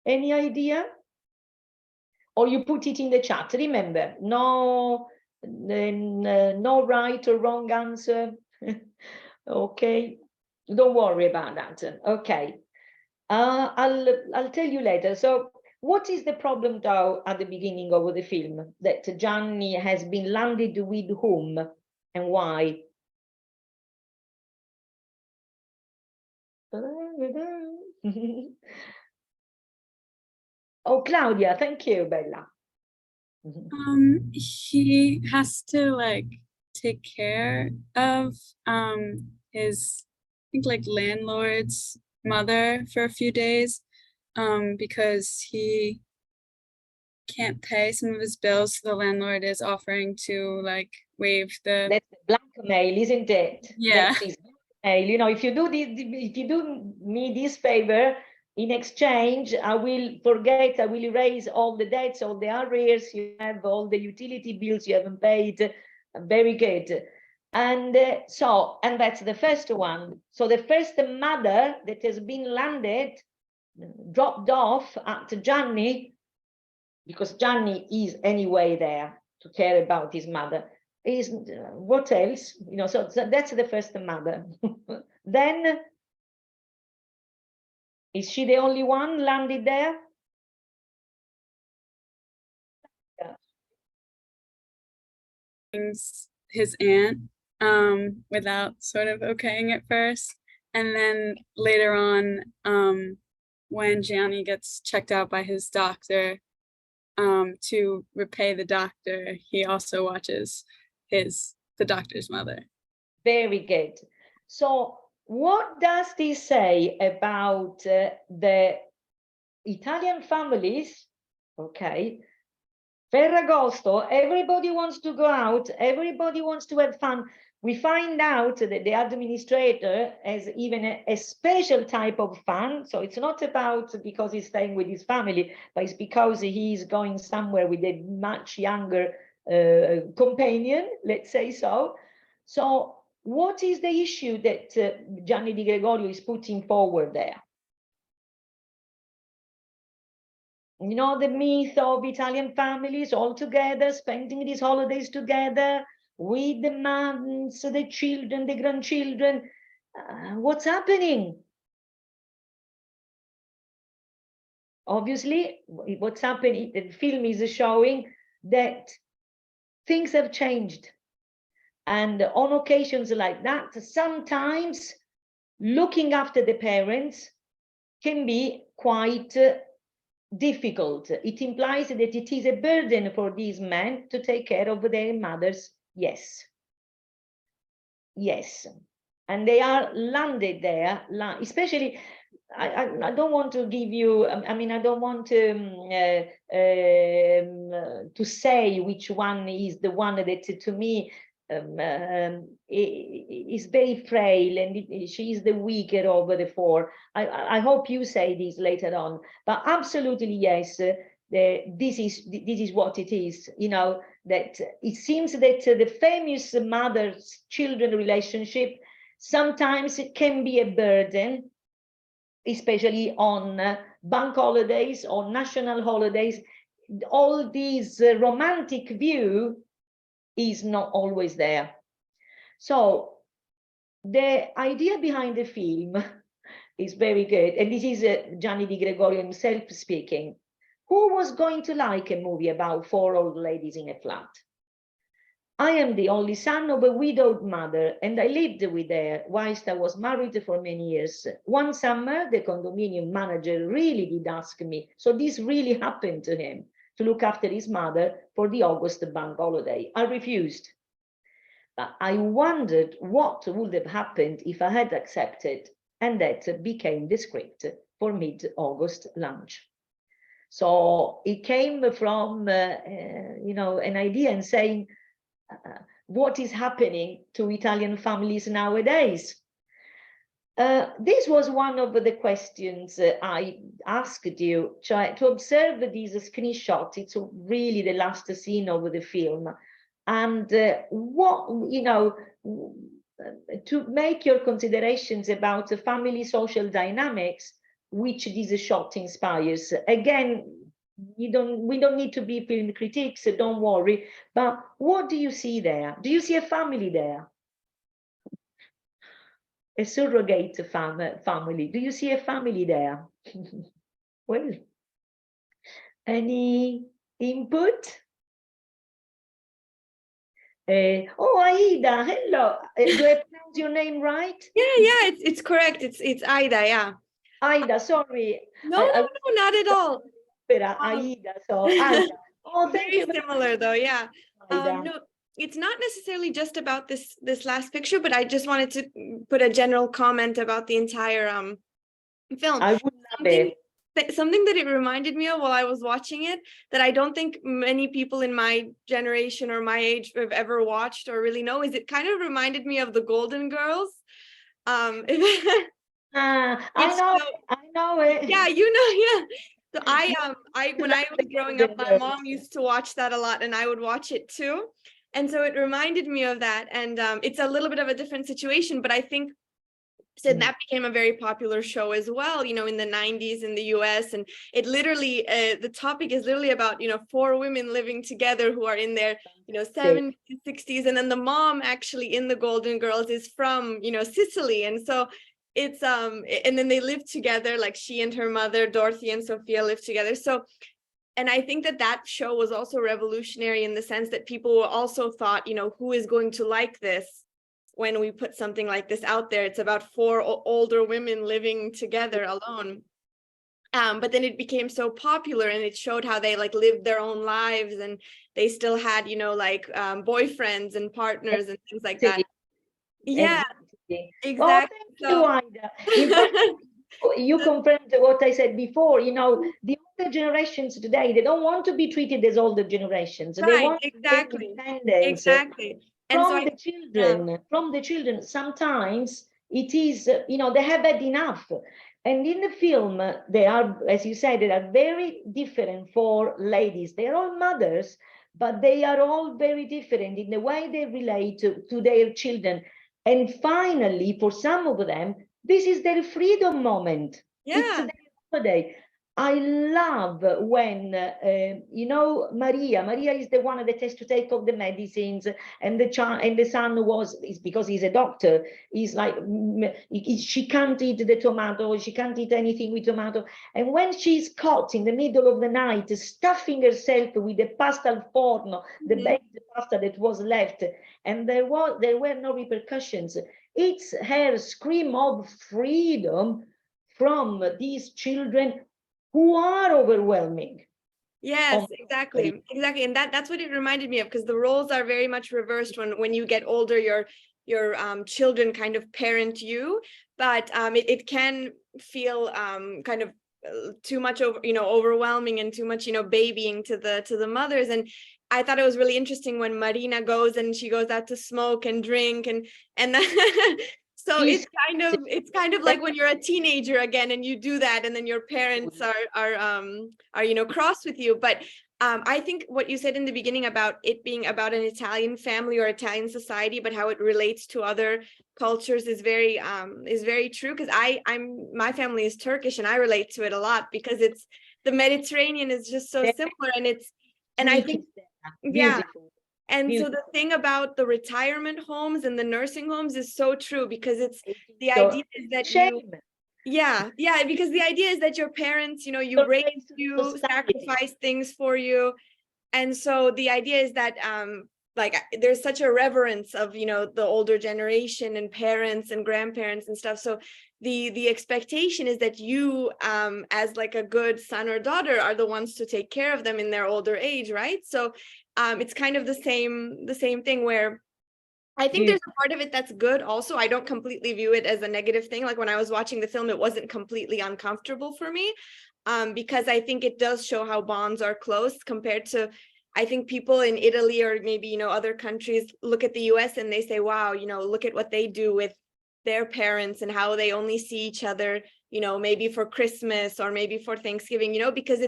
Any idea? Or you put it in the chat. Remember, no right or wrong answer. Okay, don't worry about that. Okay, I'll tell you later. So what is the problem, though, at the beginning of the film? That Gianni has been landed with whom and why? Oh, Claudia, thank you, Bella. He has to like take care of his, I think, like landlord's mother for a few days, because he can't pay some of his bills, so the landlord is offering to like waive the— That's blackmail, isn't it? Yeah. That is blackmail. You know, if you do this, if you do me this favor, in exchange, I will erase all the debts, all the arrears you have, all the utility bills you haven't paid. Very good. And and that's the first one. So the first mother that has been landed, dropped off at Gianni, because Gianni is anyway there to care about his mother, is what else? You know, so that's the first mother. Then, is she the only one landed there? His aunt without sort of okaying it first, and then later on when Gianni gets checked out by his doctor to repay the doctor, he also watches the doctor's mother. Very good. So what does this say about the Italian families? Okay, Ferragosto, everybody wants to go out, everybody wants to have fun. We find out that the administrator has even a special type of fun. So it's not about because he's staying with his family, but it's because he's going somewhere with a much younger companion, let's say so. So what is the issue that Gianni Di Gregorio is putting forward there? You know, the myth of Italian families all together, spending these holidays together with the moms, the children, the grandchildren. What's happening? Obviously, what's happening, the film is showing that things have changed. And on occasions like that, sometimes looking after the parents can be quite difficult. It implies that it is a burden for these men to take care of their mothers. Yes. Yes. And they are landed there, especially, I don't want to give you, I mean, I don't want to say which one is the one that to me is very frail, and she is the weaker of the four. I hope you say this later on, but absolutely yes, this is what it is. You know, that it seems that the famous mother-children relationship sometimes it can be a burden, especially on bank holidays or national holidays. All these romantic view is not always there. So the idea behind the film is very good, and this is Gianni Di Gregorio himself speaking. Who was going to like a movie about four old ladies in a flat? I am the only son of a widowed mother, and I lived with her whilst I was married for many years. One summer, the condominium manager really did ask me, so this really happened to him, to look after his mother for the August bank holiday. I refused. But I wondered what would have happened if I had accepted, and that became the script for mid-August lunch. So it came from, you know, an idea and saying, what is happening to Italian families nowadays? This was one of the questions I asked you to observe this screenshot. It's really the last scene of the film. And what, you know, to make your considerations about the family social dynamics, which this shot inspires. Again, we don't need to be film critics, so don't worry. But what do you see there? Do you see a family there? A surrogate family. Do you see a family there? Well, any input? Oh, Aida, hello. Do I pronounce your name right? Yeah, it's correct. It's Aida, yeah. Aida, sorry. No, not at all. Aida, so Aida. Oh, thank you. Very similar though, yeah. Aida. No, it's not necessarily just about this last picture, but I just wanted to put a general comment about the entire film. I would love it. Something that it reminded me of while I was watching it, that I don't think many people in my generation or my age have ever watched or really know, is it kind of reminded me of the Golden Girls. I know it. Yeah, you know, yeah. So I when I was growing up, my mom used to watch that a lot, and I would watch it too. And so it reminded me of that. And it's a little bit of a different situation, but I think so that became a very popular show as well, you know, in the 90s in the US. And it literally, the topic is literally about, you know, 4 women living together who are in their, you know, 70s, 60s. And then the mom actually in the Golden Girls is from, you know, Sicily. And so it's, and then they live together, like she and her mother, Dorothy and Sophia, live together. So, and I think that that show was also revolutionary in the sense that people also thought, you know, who is going to like this? When we put something like this out there, it's about 4 older women living together alone. But then it became so popular, and it showed how they like lived their own lives, and they still had, you know, like boyfriends and partners and things like that. Yeah, exactly. Oh, you confirmed what I said before. You know, the older generations today, they don't want to be treated as older generations. Right, they want exactly. independence. Exactly. And From so the children, from the children, sometimes it is, you know, they have had enough. And in the film, they are, as you said, they are very different for ladies. They're all mothers, but they are all very different in the way they relate to their children. And finally, for some of them, this is their freedom moment. Yeah. It's their holiday. I love when, you know, Maria is the one that has to take off the medicines, and the son is because he's a doctor. He's like, she can't eat the tomato, she can't eat anything with tomato. And when she's caught in the middle of the night, stuffing herself with the pasta al forno, the baked pasta that was left, and there were no repercussions. It's her scream of freedom from these children who are overwhelming. Yes, exactly. And that's what it reminded me of, because the roles are very much reversed. When you get older, your children kind of parent you, but it can feel kind of too much overwhelming, and too much, you know, babying to the mothers. And I thought it was really interesting when Marina goes and she goes out to smoke and drink, and so it's kind of like when you're a teenager again and you do that, and then your parents are you know, cross with you. But I think what you said in the beginning about it being about an Italian family or Italian society, but how it relates to other cultures is very true, because my family is Turkish, and I relate to it a lot, because it's the Mediterranean is just so similar, and I think And so the thing about the retirement homes and the nursing homes is so true, because it's the idea is that because the idea is that your parents, you know, you raise you, sacrifice things for you. And so the idea is that like there's such a reverence of, you know, the older generation and parents and grandparents and stuff. So the expectation is that you as like a good son or daughter are the ones to take care of them in their older age, right? So it's kind of the same thing, where I think there's a part of it that's good also. I don't completely view it as a negative thing. Like when I was watching the film, it wasn't completely uncomfortable for me, because I think it does show how bonds are close compared to, I think people in Italy or maybe, you know, other countries look at the US and they say, wow, you know, look at what they do with their parents and how they only see each other, you know, maybe for Christmas or maybe for Thanksgiving, you know, because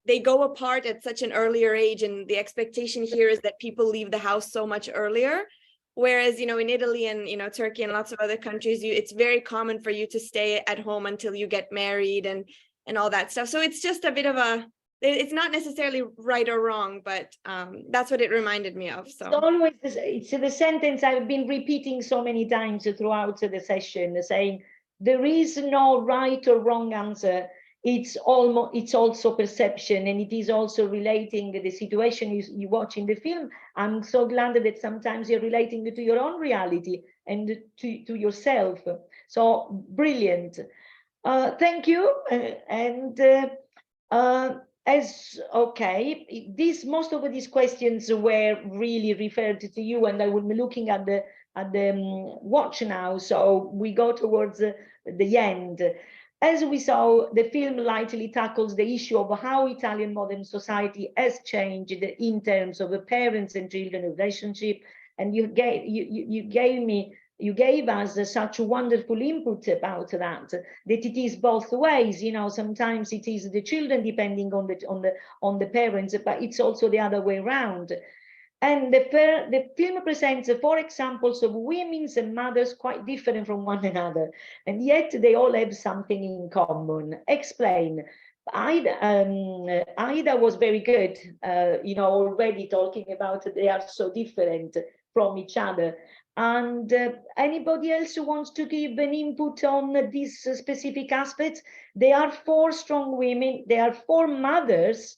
they go apart at such an earlier age. And the expectation here is that people leave the house so much earlier. Whereas, you know, in Italy and, you know, Turkey and lots of other countries, it's very common for you to stay at home until you get married and all that stuff. So it's just a bit of it's not necessarily right or wrong, but that's what it reminded me of. So it's the sentence I've been repeating so many times throughout the session, saying there is no right or wrong answer. It's also perception, and it is also relating the situation you watch in the film. I'm so glad that sometimes you're relating to your own reality and to yourself. So brilliant. Thank you. Most of these questions were really referred to you, and I will be looking at the watch now, so we go towards the end. As we saw, the film lightly tackles the issue of how Italian modern society has changed in terms of the parents and children relationship, and you gave us such wonderful input about that it is both ways. You know, sometimes it is the children depending on the parents, but it's also the other way around. And the film presents 4 examples of women and mothers quite different from one another, and yet they all have something in common. Explain. Ida was very good, you know, already talking about they are so different from each other. And anybody else who wants to give an input on these specific aspects? There are 4 strong women, there are 4 mothers,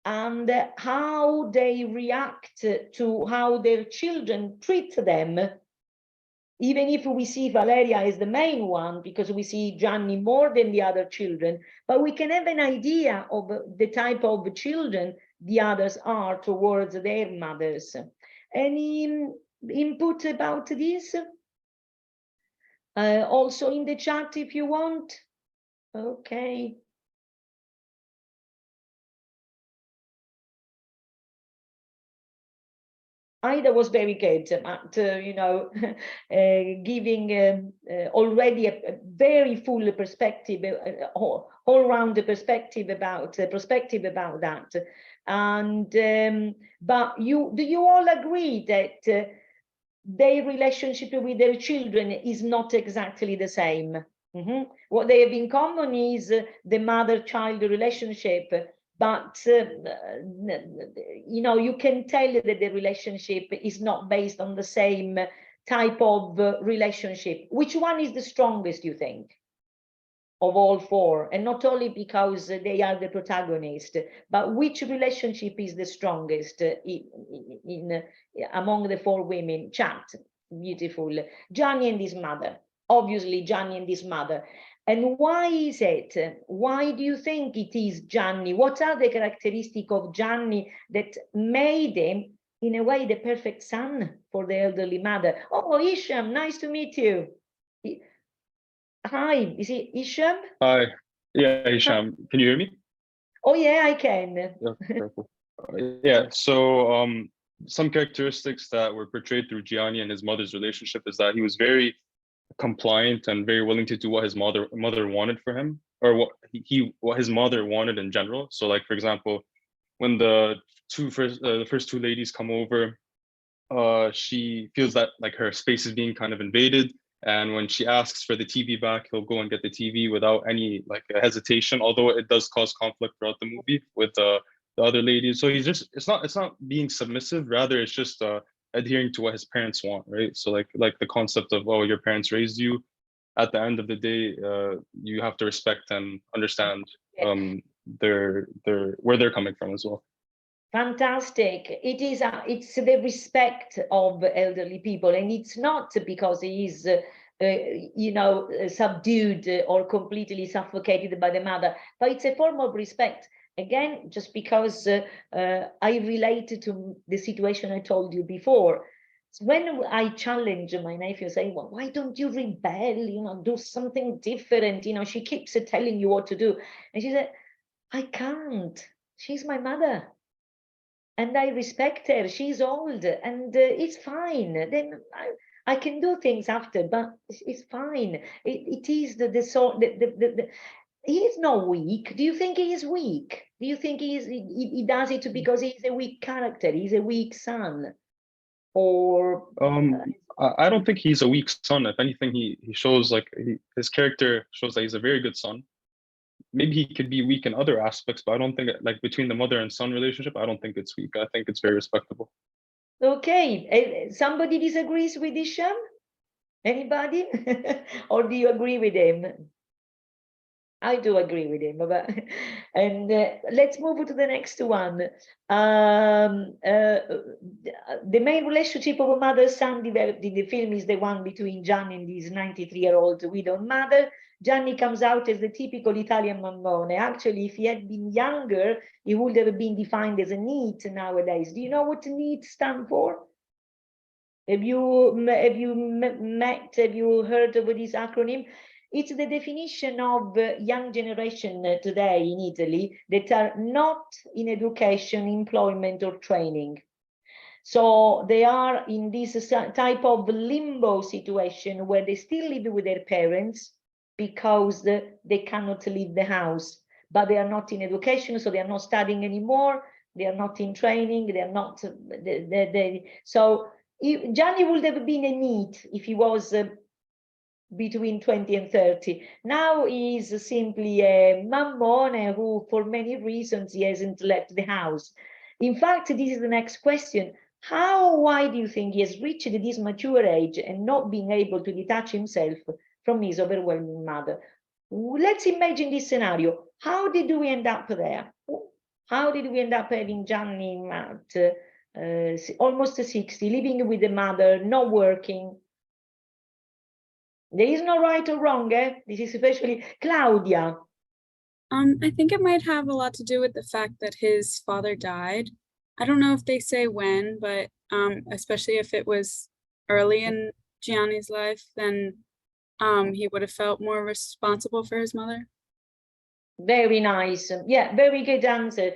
and how they react to how their children treat them. Even if we see Valeria as the main one, because we see Gianni more than the other children, but we can have an idea of the type of children the others are towards their mothers. Any input about this? Also in the chat if you want. Okay. Ida was very good at, you know, giving already a very full perspective, all-round perspective about that. And but do you all agree that their relationship with their children is not exactly the same? What they have in common is the mother-child relationship. But, you know, you can tell that the relationship is not based on the same type of relationship. Which one is the strongest, you think, of all 4? And not only because they are the protagonist, but which relationship is the strongest among the 4 women? Chat, beautiful. Gianni and his mother. Obviously, Gianni and his mother. And why is it? Why do you think it is Gianni? What are the characteristics of Gianni that made him, in a way, the perfect son for the elderly mother? Oh, Isham, nice to meet you. Hi, is it Isham? Hi, yeah, Isham. Can you hear me? Oh, yeah, I can. Yeah, cool. Yeah, so some characteristics that were portrayed through Gianni and his mother's relationship is that he was very compliant and very willing to do what his mother wanted for him, or what his mother wanted in general. So, like, for example, when the first 2 ladies come over, she feels that like her space is being kind of invaded, and when she asks for the TV back, he'll go and get the TV without any like hesitation, although it does cause conflict throughout the movie with the other ladies. So he's just, it's not being submissive, rather it's just adhering to what his parents want, right? So like the concept of, oh, your parents raised you. At the end of the day, you have to respect and understand where they're coming from as well. Fantastic. It's the respect of elderly people, and it's not because he is you know, subdued or completely suffocated by the mother, but it's a form of respect. Again, just because I relate to the situation I told you before. When I challenge my nephew, saying, well, why don't you rebel, you know, do something different, you know, she keeps telling you what to do. And she said, I can't, she's my mother. And I respect her, she's old, and it's fine. Then I can do things after, but it's fine. It is he is not weak. Do you think he is weak? Do you think he does it because he's a weak character? He's a weak son? Or I don't think he's a weak son. If anything, he shows like his character shows that he's a very good son. Maybe he could be weak in other aspects, but I don't think, like, between the mother and son relationship, I don't think it's weak. I think it's very respectable. Okay, somebody disagrees with Isham? Anybody? Or do you agree with him? I do agree with him, but and let's move to the next one. The main relationship of a mother and son developed in the film is the one between Gianni and his 93-year-old widowed mother. Gianni comes out as the typical Italian mammone. Actually, if he had been younger, he would have been defined as a NEET nowadays. Do you know what NEET stands for? Have you heard of this acronym? It's the definition of young generation today in Italy that are not in education, employment, or training. So they are in this type of limbo situation where they still live with their parents because they cannot leave the house, but they are not in education, so they are not studying anymore. They are not in training. They are not. So Gianni would have been a NEET if he was between 20 and 30. Now he's simply a mammone who, for many reasons, he hasn't left the house. In fact, this is the next question. Why do you think he has reached this mature age and not being able to detach himself from his overwhelming mother? Let's imagine this scenario. How did we end up there? How did we end up having Gianni at almost 60, living with the mother, not working? There is no right or wrong, This is especially Claudia. I think it might have a lot to do with the fact that his father died. I don't know if they say when, but especially if it was early in Gianni's life, then he would have felt more responsible for his mother. Very nice. Yeah, very good answer.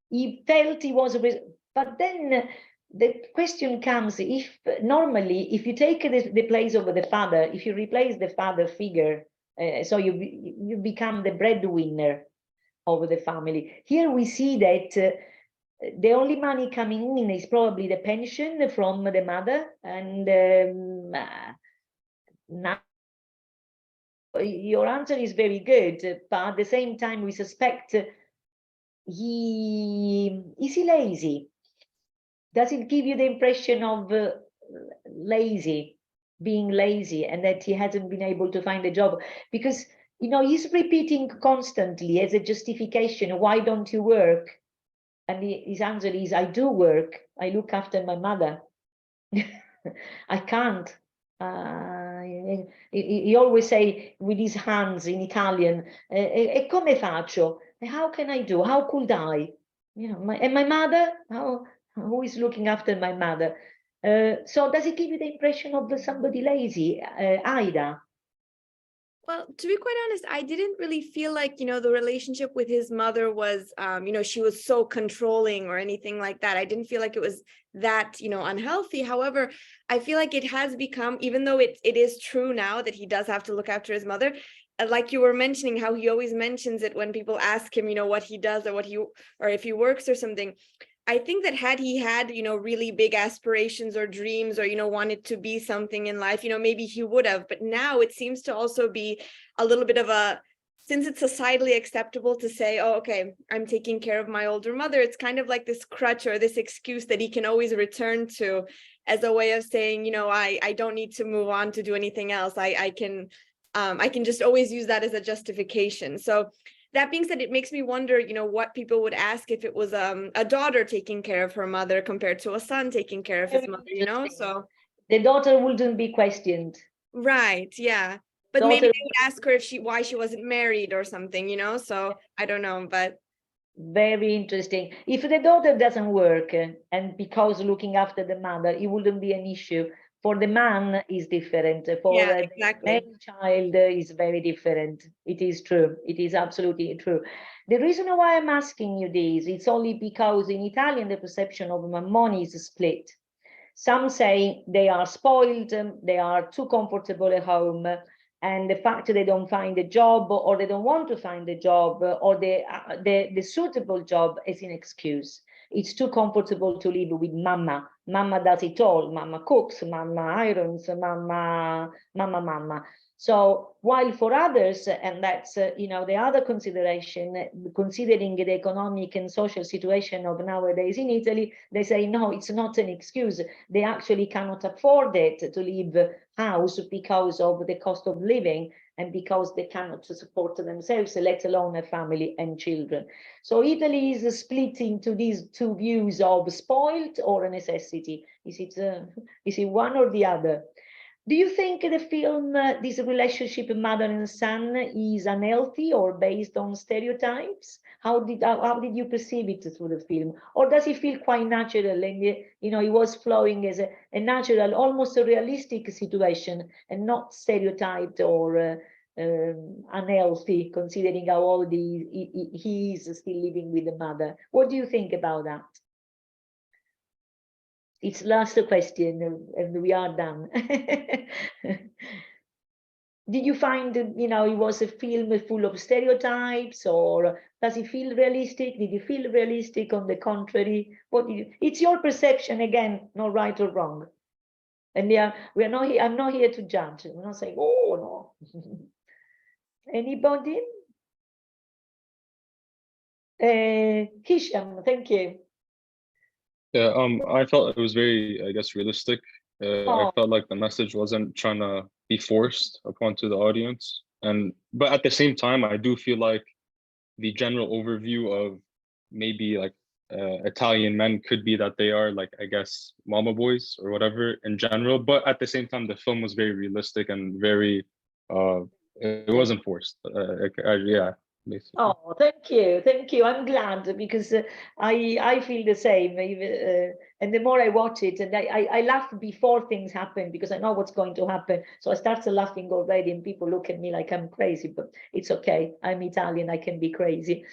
He felt he was, but then the question comes, if normally, if you take the place of the father, if you replace the father figure, so you become the breadwinner of the family. Here we see that the only money coming in is probably the pension from the mother, and now your answer is very good, but at the same time we suspect is he lazy? Does it give you the impression of being lazy, and that he hasn't been able to find a job? Because, you know, he's repeating constantly as a justification, why don't you work? And his answer is, I do work. I look after my mother. I can't. He always say with his hands in Italian, e come faccio? How can I do? How could I? You know, my mother, who is looking after my mother? So does it give you the impression of somebody lazy, Aida? Well, to be quite honest, I didn't really feel like, you know, the relationship with his mother was, you know, she was so controlling or anything like that. I didn't feel like it was that, you know, unhealthy. However, I feel like it has become, even though it is true now that he does have to look after his mother, like you were mentioning, how he always mentions it when people ask him, you know, what he does or if he works or something. I think that had he had, you know, really big aspirations or dreams, or, you know, wanted to be something in life, you know, maybe he would have. But now it seems to also be a little bit of since it's societally acceptable to say, oh, okay, I'm taking care of my older mother, it's kind of like this crutch or this excuse that he can always return to as a way of saying, you know, I don't need to move on to do anything else. I can just always use that as a justification. So that being said, it makes me wonder, you know, what people would ask if it was a daughter taking care of her mother compared to a son taking care of his mother, you know? So the daughter wouldn't be questioned. Right, yeah. But maybe they would ask her why she wasn't married or something, you know? So I don't know, but very interesting. If the daughter doesn't work, and because looking after the mother, it wouldn't be an issue. For the man is different. For the male child is very different. It is true. It is absolutely true. The reason why I'm asking you this, it's only because in Italian the perception of mammoni is split. Some say they are spoiled, they are too comfortable at home, and the fact that they don't find a job, or they don't want to find a job, or the suitable job is an excuse. It's too comfortable to live with mama. Mama does it all. Mama cooks, mama irons, mama. So while for others, and that's you know, the other consideration, considering the economic and social situation of nowadays in Italy, they say no, it's not an excuse. They actually cannot afford it to leave house because of the cost of living, and because they cannot support themselves, let alone a family and children. So Italy is split into these two views of spoiled or a necessity. Is it one or the other? Do you think the film, this relationship mother and son, is unhealthy or based on stereotypes? How did you perceive it through the film? Or does it feel quite natural, and you know, it was flowing as a natural, almost a realistic situation, and not stereotyped or unhealthy, considering how old he is still living with the mother? What do you think about that? It's last question, and we are done. did you find, you know, it was a film full of stereotypes, or does it feel realistic? Did you feel realistic? On the contrary, what did you, it's your perception, again, not right or wrong. And yeah, we are not here, I'm not here to judge. I'm not saying, oh no. Anybody? Hisham, thank you. Yeah, I felt it was very, I guess, realistic. I Oh. felt like the message wasn't trying to be forced upon to the audience. But at the same time, I do feel like the general overview of maybe like Italian men could be that they are like, I guess, mama boys or whatever in general. But at the same time, the film was very realistic and very, it wasn't forced. Yeah. Basically. Oh, thank you. I'm glad, because I feel the same. And the more I watch it, and I laugh before things happen, because I know what's going to happen. So I start laughing already, and people look at me like I'm crazy, but it's okay. I'm Italian. I can be crazy.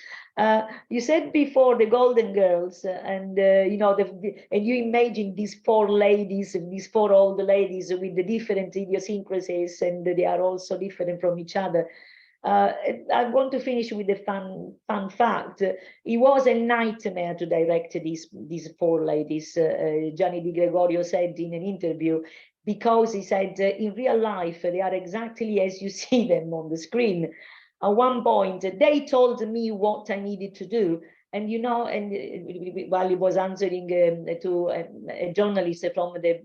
You said before the Golden Girls, and you know, and you imagine these four ladies, and these four old ladies with the different idiosyncrasies, and they are also different from each other. I want to finish with a fun fact. It was a nightmare to direct these four ladies. Gianni Di Gregorio said in an interview, because he said in real life they are exactly as you see them on the screen. At one point, they told me what I needed to do. And you know, and while he was answering to a journalist from the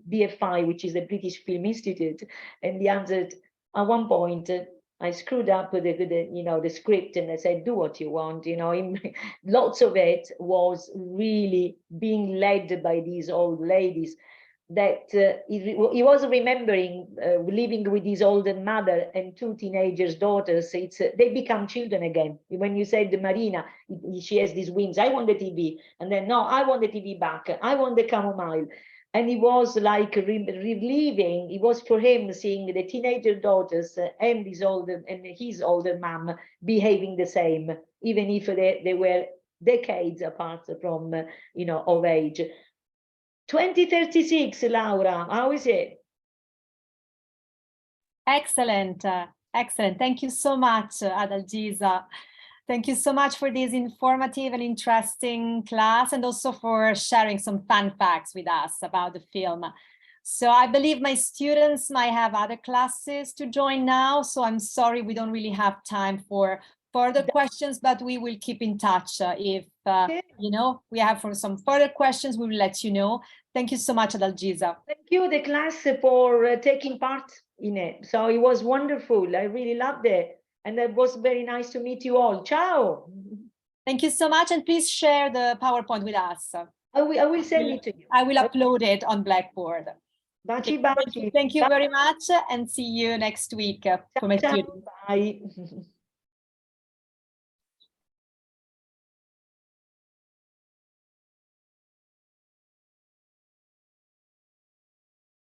BFI, which is the British Film Institute, and he answered, at one point, I screwed up with the script, and I said, do what you want. You know, lots of it was really being led by these old ladies. That he was remembering living with his older mother and two teenagers' daughters. They become children again. When you said Marina, she has these whims. I want the TV, and then no, I want the TV back. I want the chamomile. And he was like reliving. It was for him seeing the teenager daughters and his older mom behaving the same, even if they were decades apart from of age. 2036, Laura, how is it? Excellent, excellent. Thank you so much, Adalgisa. Thank you so much for this informative and interesting class, and also for sharing some fun facts with us about the film. So I believe my students might have other classes to join now, so I'm sorry we don't really have time for further questions, but we will keep in touch. If we have some further questions, we will let you know. Thank you so much, Adalgisa. Thank you, the class, for taking part in it. So it was wonderful. I really loved it. And it was very nice to meet you all. Ciao. Thank you so much. And please share the PowerPoint with us. I will send it to you. I will upload it on Blackboard. Baci, baci. Thank you very much, and see you next week for my students. Bye.